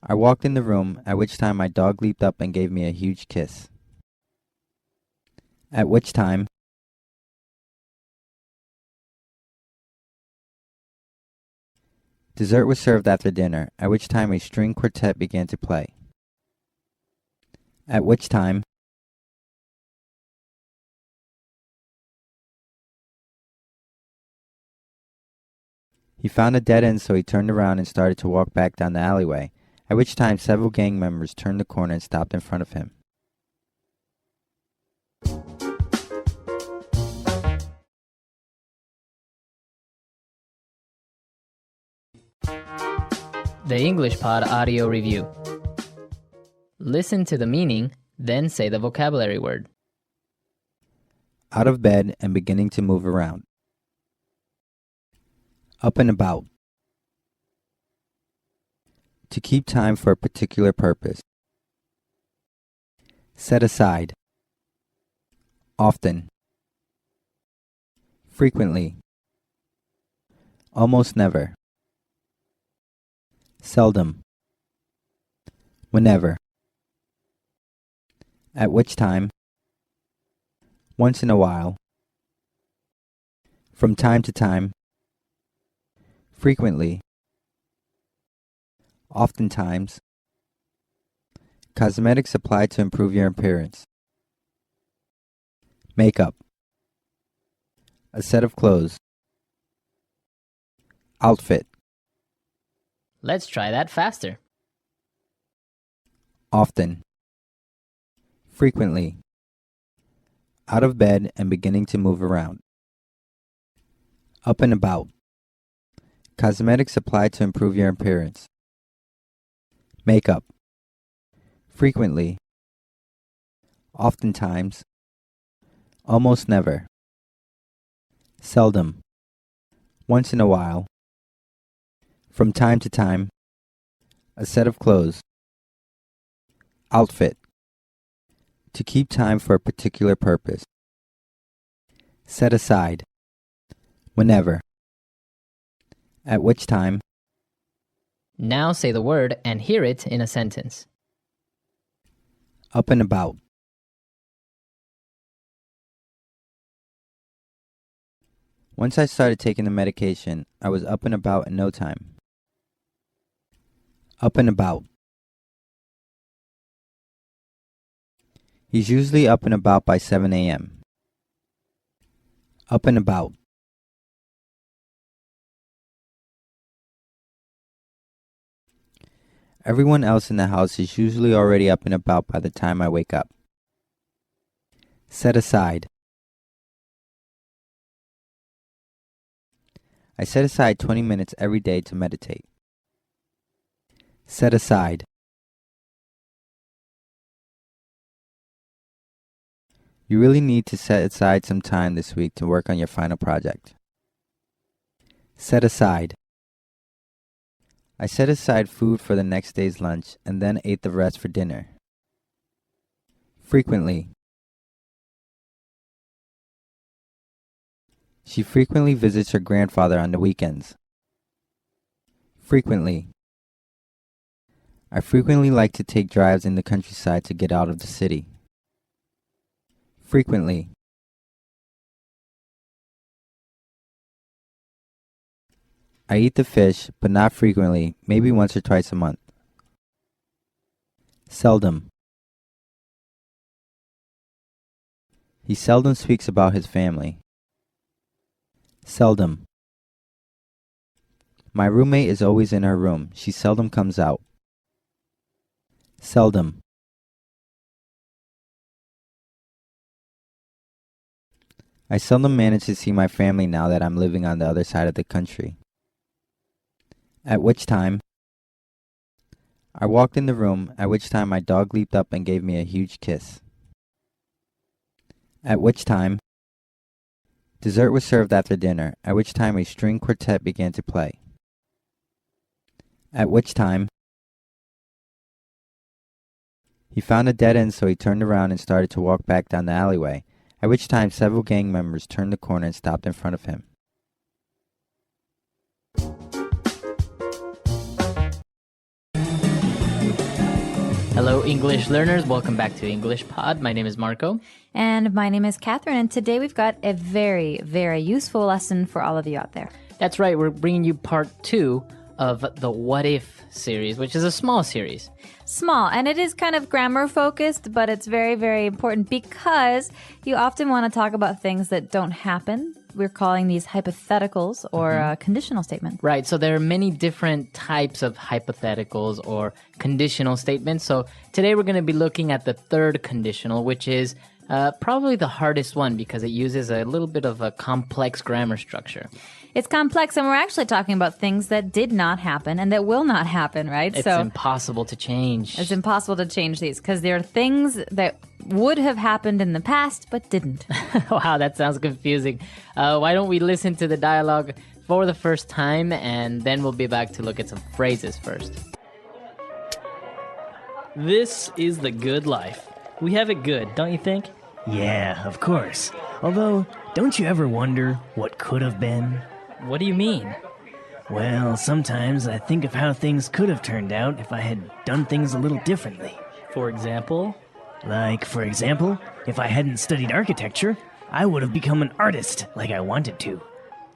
I walked in the room, at which time my dog leaped up and gave me a huge kiss. At which time, dessert was served after dinner, at which time a string quartet began to play. At which time, he found a dead end, so he turned around and started to walk back down the alleyway, at which time several gang members turned the corner and stopped in front of him. The English Pod Audio Review. Listen to the meaning, then say the vocabulary word. Out of bed and beginning to move around. Up and about. To keep time for a particular purpose. Set aside. Often. Frequently. Almost never. Seldom. Whenever. At which time. Once in a while. From time to time. Frequently. Oftentimes. Cosmetics applied to improve your appearance. Makeup. A set of clothes. Outfit. Let's try that faster. Often. Frequently. Out of bed and beginning to move around. Up and about. Cosmetics applied to improve your appearance. Makeup. Frequently. Oftentimes. Almost never. Seldom. Once in a while. From time to time. A set of clothes. Outfit. To keep time for a particular purpose. Set aside. Whenever. At which time. Now say the word and hear it in a sentence. Up and about. Once I started taking the medication, I was up and about in no time. Up and about. He's usually up and about by 7 a.m. Up and about. Everyone else in the house is usually already up and about by the time I wake up. Set aside. I set aside 20 minutes every day to meditate. Set aside. You really need to set aside some time this week to work on your final project. Set aside. I set aside food for the next day's lunch and then ate the rest for dinner. Frequently. She frequently visits her grandfather on the weekends. Frequently. I frequently like to take drives in the countryside to get out of the city. Frequently. I eat the fish, but not frequently, maybe once or twice a month. Seldom. He seldom speaks about his family. Seldom. My roommate is always in her room. She seldom comes out. Seldom. I seldom manage to see my family now that I'm living on the other side of the country. At which time, I walked in the room, at which time my dog leaped up and gave me a huge kiss. At which time, dessert was served after dinner, at which time a string quartet began to play. At which time, he found a dead end, so he turned around and started to walk back down the alleyway, at which time several gang members turned the corner and stopped in front of him. Hello, English learners. Welcome back to English Pod. My name is Marco. And my name is Catherine, and today we've got a very, very useful lesson for all of you out there. That's right. We're bringing you part 2 of the What If series, which is a small series. Small, and it is kind of grammar focused, but it's very, very important because you often want to talk about things that don't happen. We're calling these hypotheticals or conditional statements. Right. So there are many different types of hypotheticals or conditional statements. So today we're going to be looking at the third conditional, which is probably the hardest one because it uses a little bit of a complex grammar structure. It's complex, and we're actually talking about things that did not happen and that will not happen, right? It's impossible to change. It's impossible to change these because there are things that would have happened in the past but didn't. Wow, that sounds confusing. Why don't we listen to the dialogue for the first time, and then we'll be back to look at some phrases first. This is the good life. We have it good, don't you think? Yeah, of course. Although, don't you ever wonder what could have been? What do you mean? Well, sometimes I think of how things could have turned out if I had done things a little differently. For example? Like, for example, if I hadn't studied architecture, I would have become an artist like I wanted to.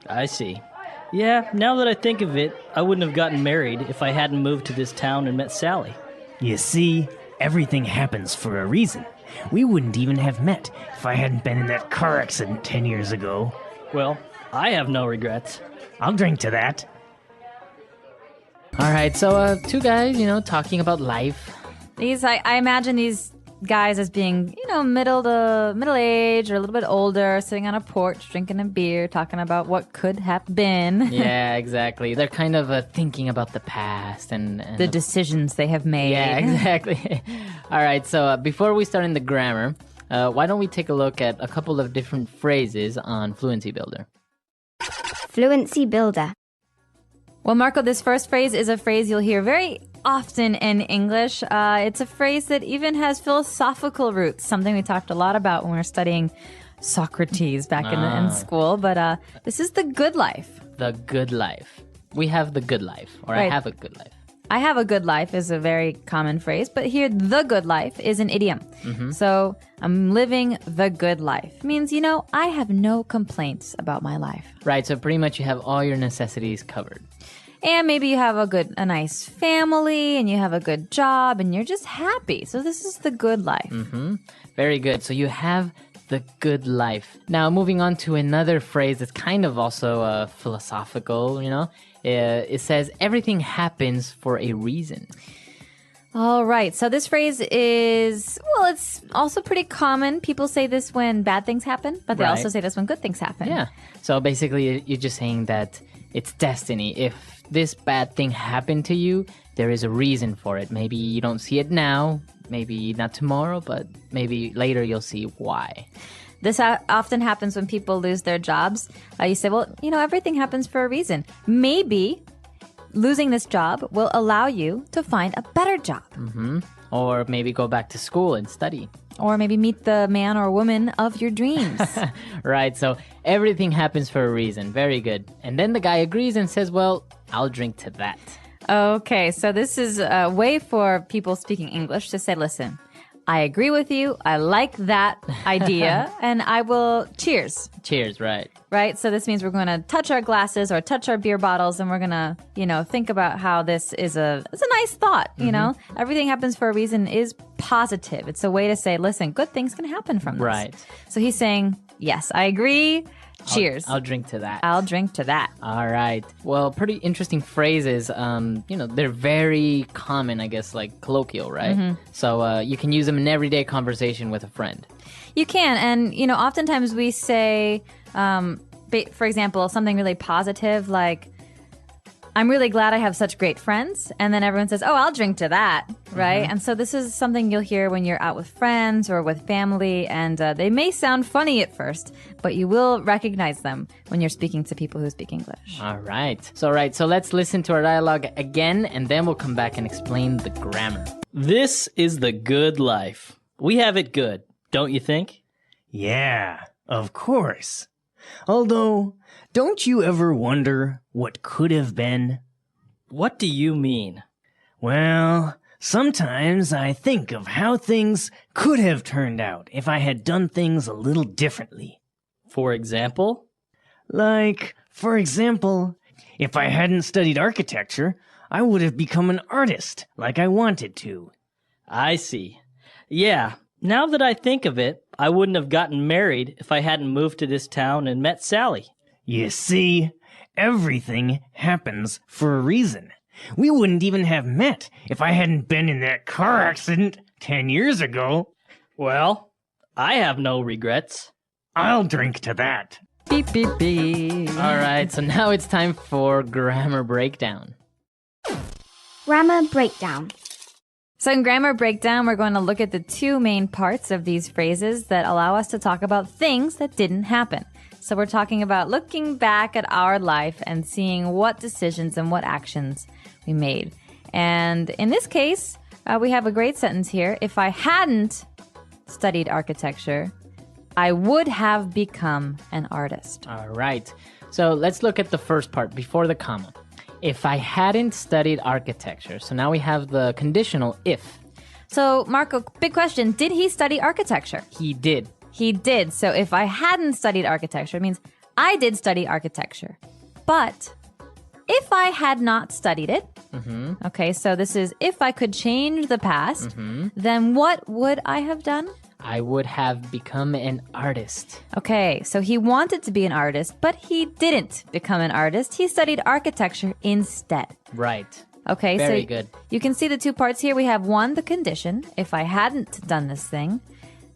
I see. Yeah, now that I think of it, I wouldn't have gotten married if I hadn't moved to this town and met Sally. You see, everything happens for a reason. We wouldn't even have met if I hadn't been in that car accident 10 years ago. Well, I have no regrets. I'll drink to that. All right, so two guys, talking about life. I imagine these guys as being, middle age or a little bit older, sitting on a porch, drinking a beer, talking about what could have been. Yeah, exactly. They're kind of thinking about the past and the decisions they have made. Yeah, exactly. All right, so before we start in the grammar, why don't we take a look at a couple of different phrases on Fluency Builder? Fluency Builder. Well, Marco, this first phrase is a phrase you'll hear very often in English. It's a phrase that even has philosophical roots, something we talked a lot about when we were studying Socrates back in school. But this is the good life. The good life. We have the good life, or right. I have a good life. I have a good life is a very common phrase, but here the good life is an idiom. So I'm living the good life. It means, I have no complaints about my life. Right, so pretty much you have all your necessities covered. And maybe you have a nice family and you have a good job and you're just happy. So this is the good life. Very good. So you have the good life. Now moving on to another phrase that's kind of also philosophical, It says everything happens for a reason. All right. So this phrase is, it's also pretty common. People say this when bad things happen, but they also say this when good things happen. Yeah. So basically you're just saying that it's destiny. If this bad thing happened to you, there is a reason for it. Maybe you don't see it now, maybe not tomorrow, but maybe later you'll see why. This often happens when people lose their jobs. You say, everything happens for a reason. Maybe losing this job will allow you to find a better job. Or maybe go back to school and study. Or maybe meet the man or woman of your dreams. Right, so everything happens for a reason. Very good. And then the guy agrees and says, I'll drink to that. Okay, so this is a way for people speaking English to say, listen, I agree with you. I like that idea. And I will cheers. Cheers, right. Right? So this means we're going to touch our glasses or touch our beer bottles, and we're going to, think about how this is it's a nice thought, you know? Everything happens for a reason is positive. It's a way to say, listen, good things can happen from this. Right. So he's saying, yes, I agree. Cheers. I'll drink to that. I'll drink to that. All right. Well, pretty interesting phrases. They're very common, I guess, like colloquial, right? So you can use them in everyday conversation with a friend. You can. And, oftentimes we say, for example, something really positive like, I'm really glad I have such great friends. And then everyone says, oh, I'll drink to that, right? And so this is something you'll hear when you're out with friends or with family. And they may sound funny at first, but you will recognize them when you're speaking to people who speak English. All right. So let's listen to our dialogue again, and then we'll come back and explain the grammar. This is the good life. We have it good, don't you think? Yeah, of course. Although, don't you ever wonder what could have been? What do you mean? Well, sometimes I think of how things could have turned out if I had done things a little differently. For example? Like, for example, if I hadn't studied architecture, I would have become an artist like I wanted to. I see. Yeah, now that I think of it, I wouldn't have gotten married if I hadn't moved to this town and met Sally. You see, everything happens for a reason. We wouldn't even have met if I hadn't been in that car accident 10 years ago. Well, I have no regrets. I'll drink to that. Beep, beep, beep. All right. So now it's time for grammar breakdown. Grammar breakdown. So in grammar breakdown, we're going to look at the two main parts of these phrases that allow us to talk about things that didn't happen. So we're talking about looking back at our life and seeing what decisions and what actions we made. And in this case, we have a great sentence here. If I hadn't studied architecture, I would have become an artist. All right. So let's look at the first part before the comma. If I hadn't studied architecture. So now we have the conditional if. So Marco, big question. Did he study architecture? He did. He did. So if I hadn't studied architecture, it means I did study architecture. But if I had not studied it, okay, so this is if I could change the past, then what would I have done? I would have become an artist. Okay, so he wanted to be an artist, but he didn't become an artist. He studied architecture instead. Right. Okay, Very so good. You can see the two parts here. We have one, the condition, if I hadn't done this thing.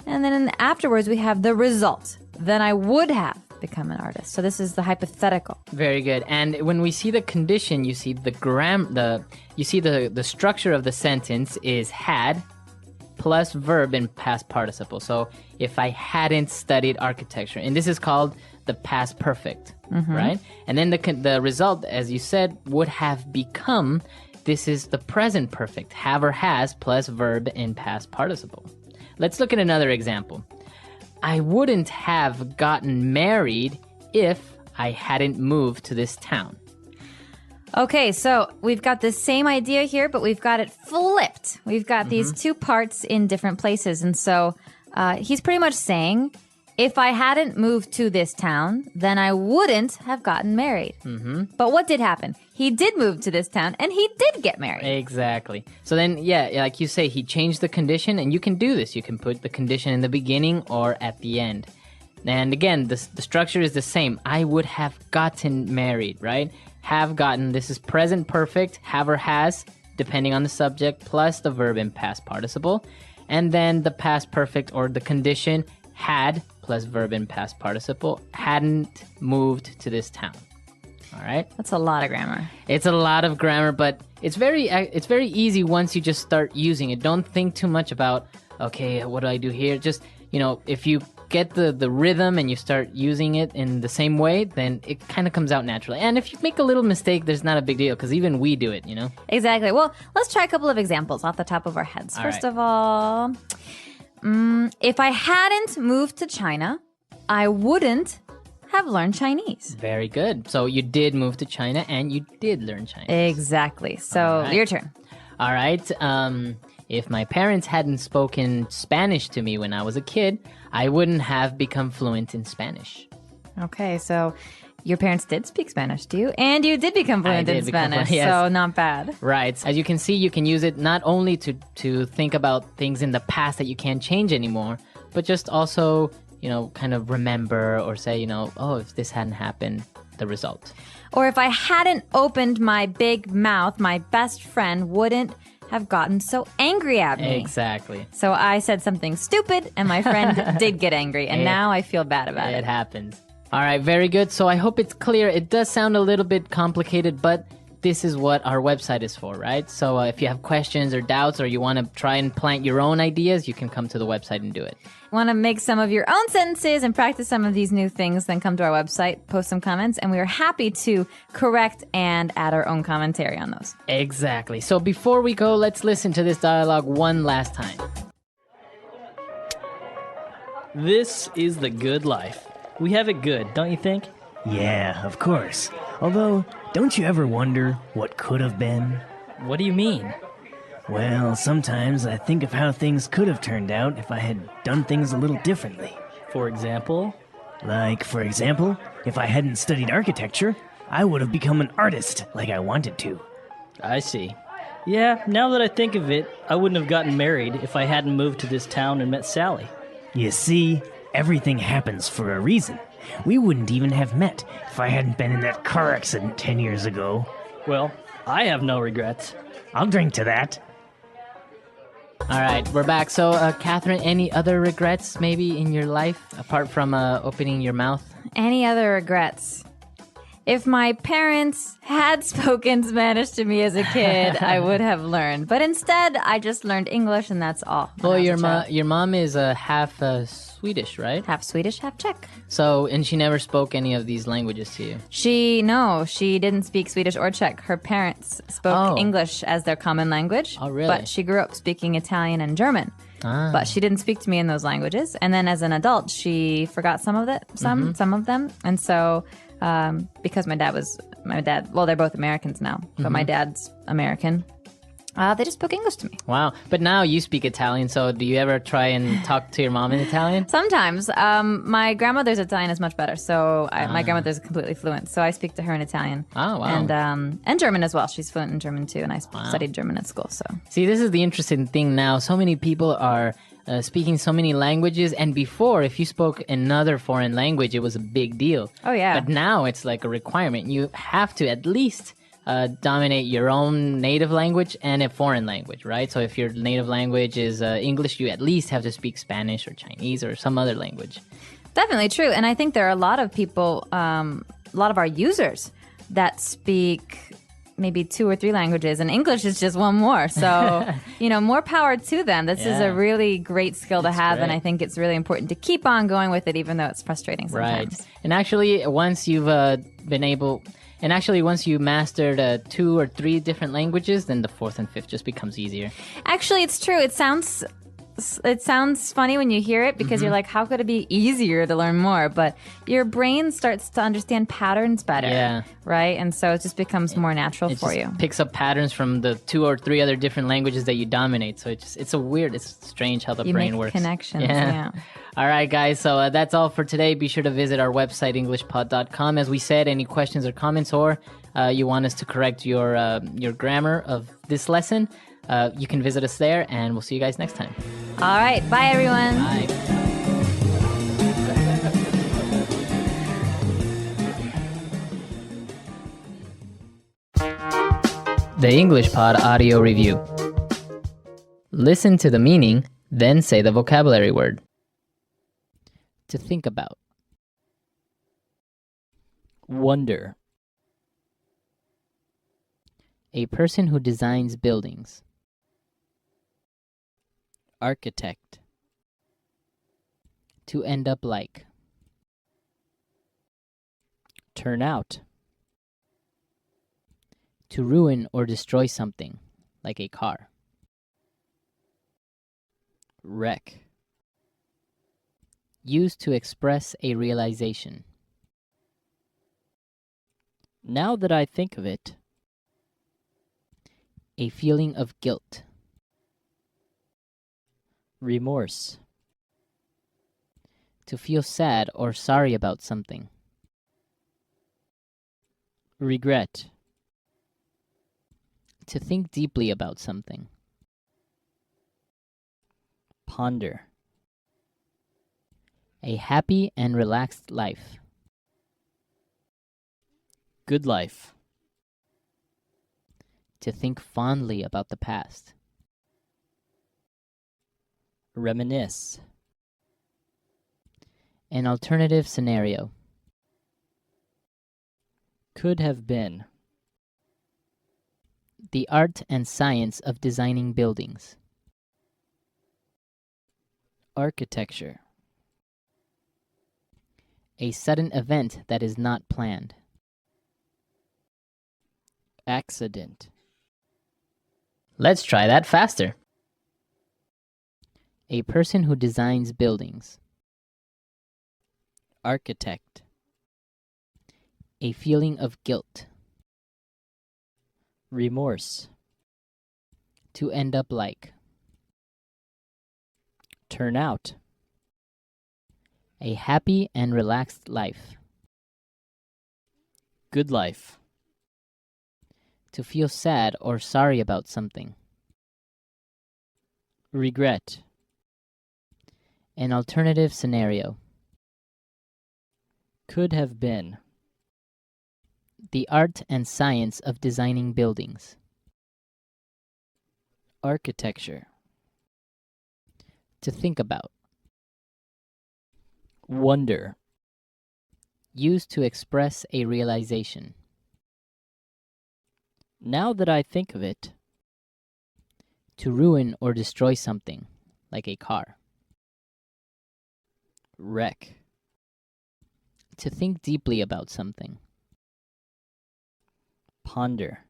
And then afterwards, we have the result. Then I would have become an artist. So this is the hypothetical. Very good. And when we see the condition, you see the the structure of the sentence is had plus verb in past participle. So if I hadn't studied architecture, and this is called the past perfect, right? And then the result, as you said, would have become. This is the present perfect, have or has plus verb in past participle. Let's look at another example. I wouldn't have gotten married if I hadn't moved to this town. Okay, so we've got the same idea here, but we've got it flipped. We've got these two parts in different places. And so he's pretty much saying, if I hadn't moved to this town, then I wouldn't have gotten married. But what did happen? He did move to this town, and he did get married. Exactly. So then, yeah, like you say, he changed the condition, and you can do this. You can put the condition in the beginning or at the end. And again, the structure is the same. I would have gotten married, right? Have gotten, this is present perfect, have or has, depending on the subject, plus the verb in past participle. And then the past perfect or the condition, had, plus verb in past participle, hadn't moved to this town. All right? That's a lot of grammar. It's a lot of grammar, but it's very easy once you just start using it. Don't think too much about, okay, what do I do here? Just, if you get the rhythm and you start using it in the same way, then it kind of comes out naturally. And if you make a little mistake, there's not a big deal because even we do it, Exactly. Well, let's try a couple of examples off the top of our heads. First of all, if I hadn't moved to China, I wouldn't have learned Chinese. Very good. So you did move to China and you did learn Chinese. Exactly. So your turn. All right. If my parents hadn't spoken Spanish to me when I was a kid, I wouldn't have become fluent in Spanish. Okay, so your parents did speak Spanish to you, and you did become fluent in Spanish, yes. so not bad. Right. As you can see, you can use it not only to think about things in the past that you can't change anymore, but just also, kind of remember or say, oh, if this hadn't happened, the result. Or if I hadn't opened my big mouth, my best friend wouldn't have gotten so angry at me. Exactly. So I said something stupid, and my friend did get angry, and now I feel bad about it. It happens. All right, very good. So I hope it's clear. It does sound a little bit complicated, but this is what our website is for, right? So if you have questions or doubts, or you want to try and plant your own ideas, you can come to the website and do it. Want to make some of your own sentences and practice some of these new things, then come to our website, post some comments, and we are happy to correct and add our own commentary on those. Exactly. So before we go, let's listen to this dialogue one last time. This is the good life. We have it good, don't you think? Yeah, of course. Although, don't you ever wonder what could have been? What do you mean? Well, sometimes I think of how things could have turned out if I had done things a little differently. For example? Like, for example, if I hadn't studied architecture, I would have become an artist like I wanted to. I see. Yeah, now that I think of it, I wouldn't have gotten married if I hadn't moved to this town and met Sally. You see, everything happens for a reason. We wouldn't even have met if I hadn't been in that car accident 10 years ago. Well, I have no regrets. I'll drink to that. All right, we're back. So, Catherine, any other regrets maybe in your life apart from opening your mouth? Any other regrets? If my parents had spoken Spanish to me as a kid, I would have learned. But instead, I just learned English, and that's all. Well, your mom is half Swedish, right? Half Swedish, half Czech. So, and she never spoke any of these languages to you? She didn't speak Swedish or Czech. Her parents spoke English as their common language. Oh, really? But she grew up speaking Italian and German. Ah. But she didn't speak to me in those languages. And then as an adult, she forgot some of of them. And so, because my dad, well, they're both Americans now, but my dad's American. They just spoke English to me. Wow. But now you speak Italian, so do you ever try and talk to your mom in Italian? Sometimes. My grandmother's Italian is much better, so my grandmother's completely fluent, so I speak to her in Italian. Oh, wow. And German as well. She's fluent in German too, and I studied German at school. So see, this is the interesting thing now. So many people are speaking so many languages, and before, if you spoke another foreign language, it was a big deal. Oh, yeah. But now it's like a requirement. You have to at least dominate your own native language and a foreign language, right? So if your native language is English, you at least have to speak Spanish or Chinese or some other language. Definitely true. And I think there are a lot of people, a lot of our users that speak maybe 2 or 3 languages, and English is just one more. So, more power to them. This is a really great skill to have, and I think it's really important to keep on going with it, even though it's frustrating sometimes. Right. And actually, once you've once you mastered 2 or 3 different languages, then the 4th and 5th just becomes easier. Actually, it's true. It sounds funny when you hear it because you're like, how could it be easier to learn more? But your brain starts to understand patterns better, right? And so it just becomes more natural for you. It picks up patterns from the 2 or 3 other different languages that you dominate. So it's strange how the brain works. You make connections, yeah. All right, guys. So that's all for today. Be sure to visit our website, englishpod.com. As we said, any questions or comments, or you want us to correct your grammar of this lesson, you can visit us there, and we'll see you guys next time. All right. Bye, everyone. Bye. The English Pod Audio Review. Listen to the meaning, then say the vocabulary word. To think about. Wonder. A person who designs buildings. Architect. To end up like. Turn out. To ruin or destroy something, like a car. Wreck. Used to express a realization. Now that I think of it. A feeling of guilt. Remorse. To feel sad or sorry about something. Regret. To think deeply about something. Ponder. A happy and relaxed life. Good life. To think fondly about the past. Reminisce. An alternative scenario. Could have been. The art and science of designing buildings. Architecture. A sudden event that is not planned. Accident. Let's try that faster. A person who designs buildings. Architect. A feeling of guilt. Remorse. To end up like. Turn out. A happy and relaxed life. Good life. To feel sad or sorry about something. Regret. An alternative scenario. Could have been. The art and science of designing buildings. Architecture. To think about. Wonder. Used to express a realization. Now that I think of it. To ruin or destroy something, like a car. Wreck. To think deeply about something. Ponder.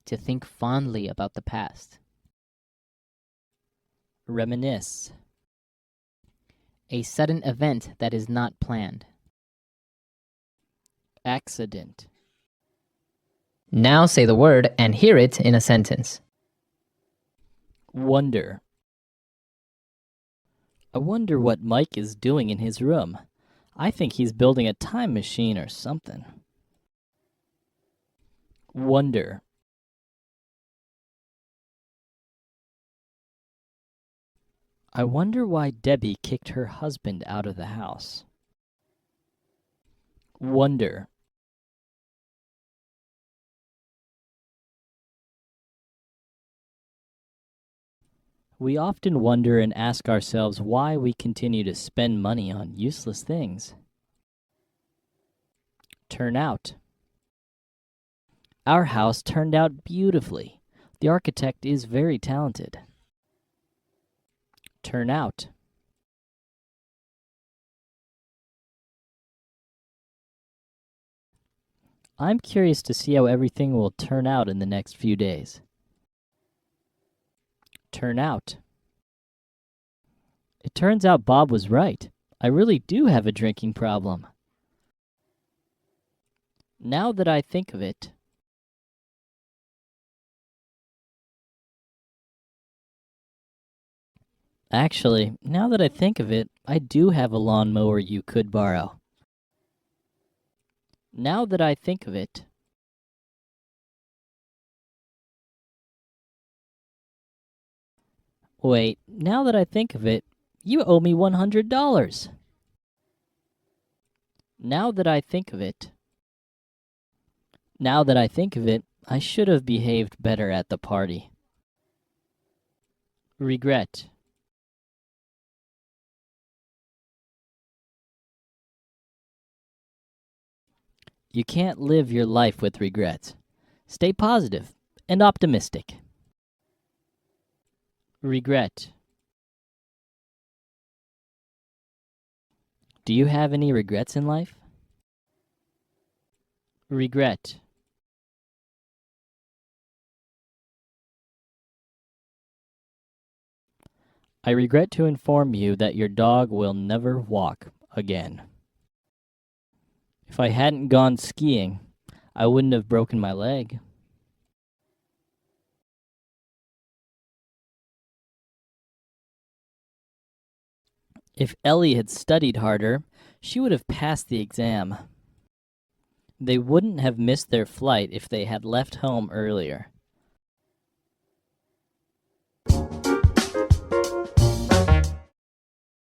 To think fondly about the past. Reminisce. A sudden event that is not planned. Accident. Now say the word and hear it in a sentence. Wonder. I wonder what Mike is doing in his room. I think he's building a time machine or something. Wonder. I wonder why Debbie kicked her husband out of the house. Wonder. We often wonder and ask ourselves why we continue to spend money on useless things. Turn out. Our house turned out beautifully. The architect is very talented. Turn out. I'm curious to see how everything will turn out in the next few days. Turn out. It turns out Bob was right. I really do have a drinking problem. Now that I think of it. Actually, now that I think of it, I do have a lawnmower you could borrow. Now that I think of it. Wait, now that I think of it, you owe me $100. Now that I think of it. Now that I think of it, I should have behaved better at the party. Regret. You can't live your life with regrets. Stay positive and optimistic. Regret. Do you have any regrets in life? Regret. I regret to inform you that your dog will never walk again. If I hadn't gone skiing, I wouldn't have broken my leg. If Ellie had studied harder, she would have passed the exam. They wouldn't have missed their flight if they had left home earlier.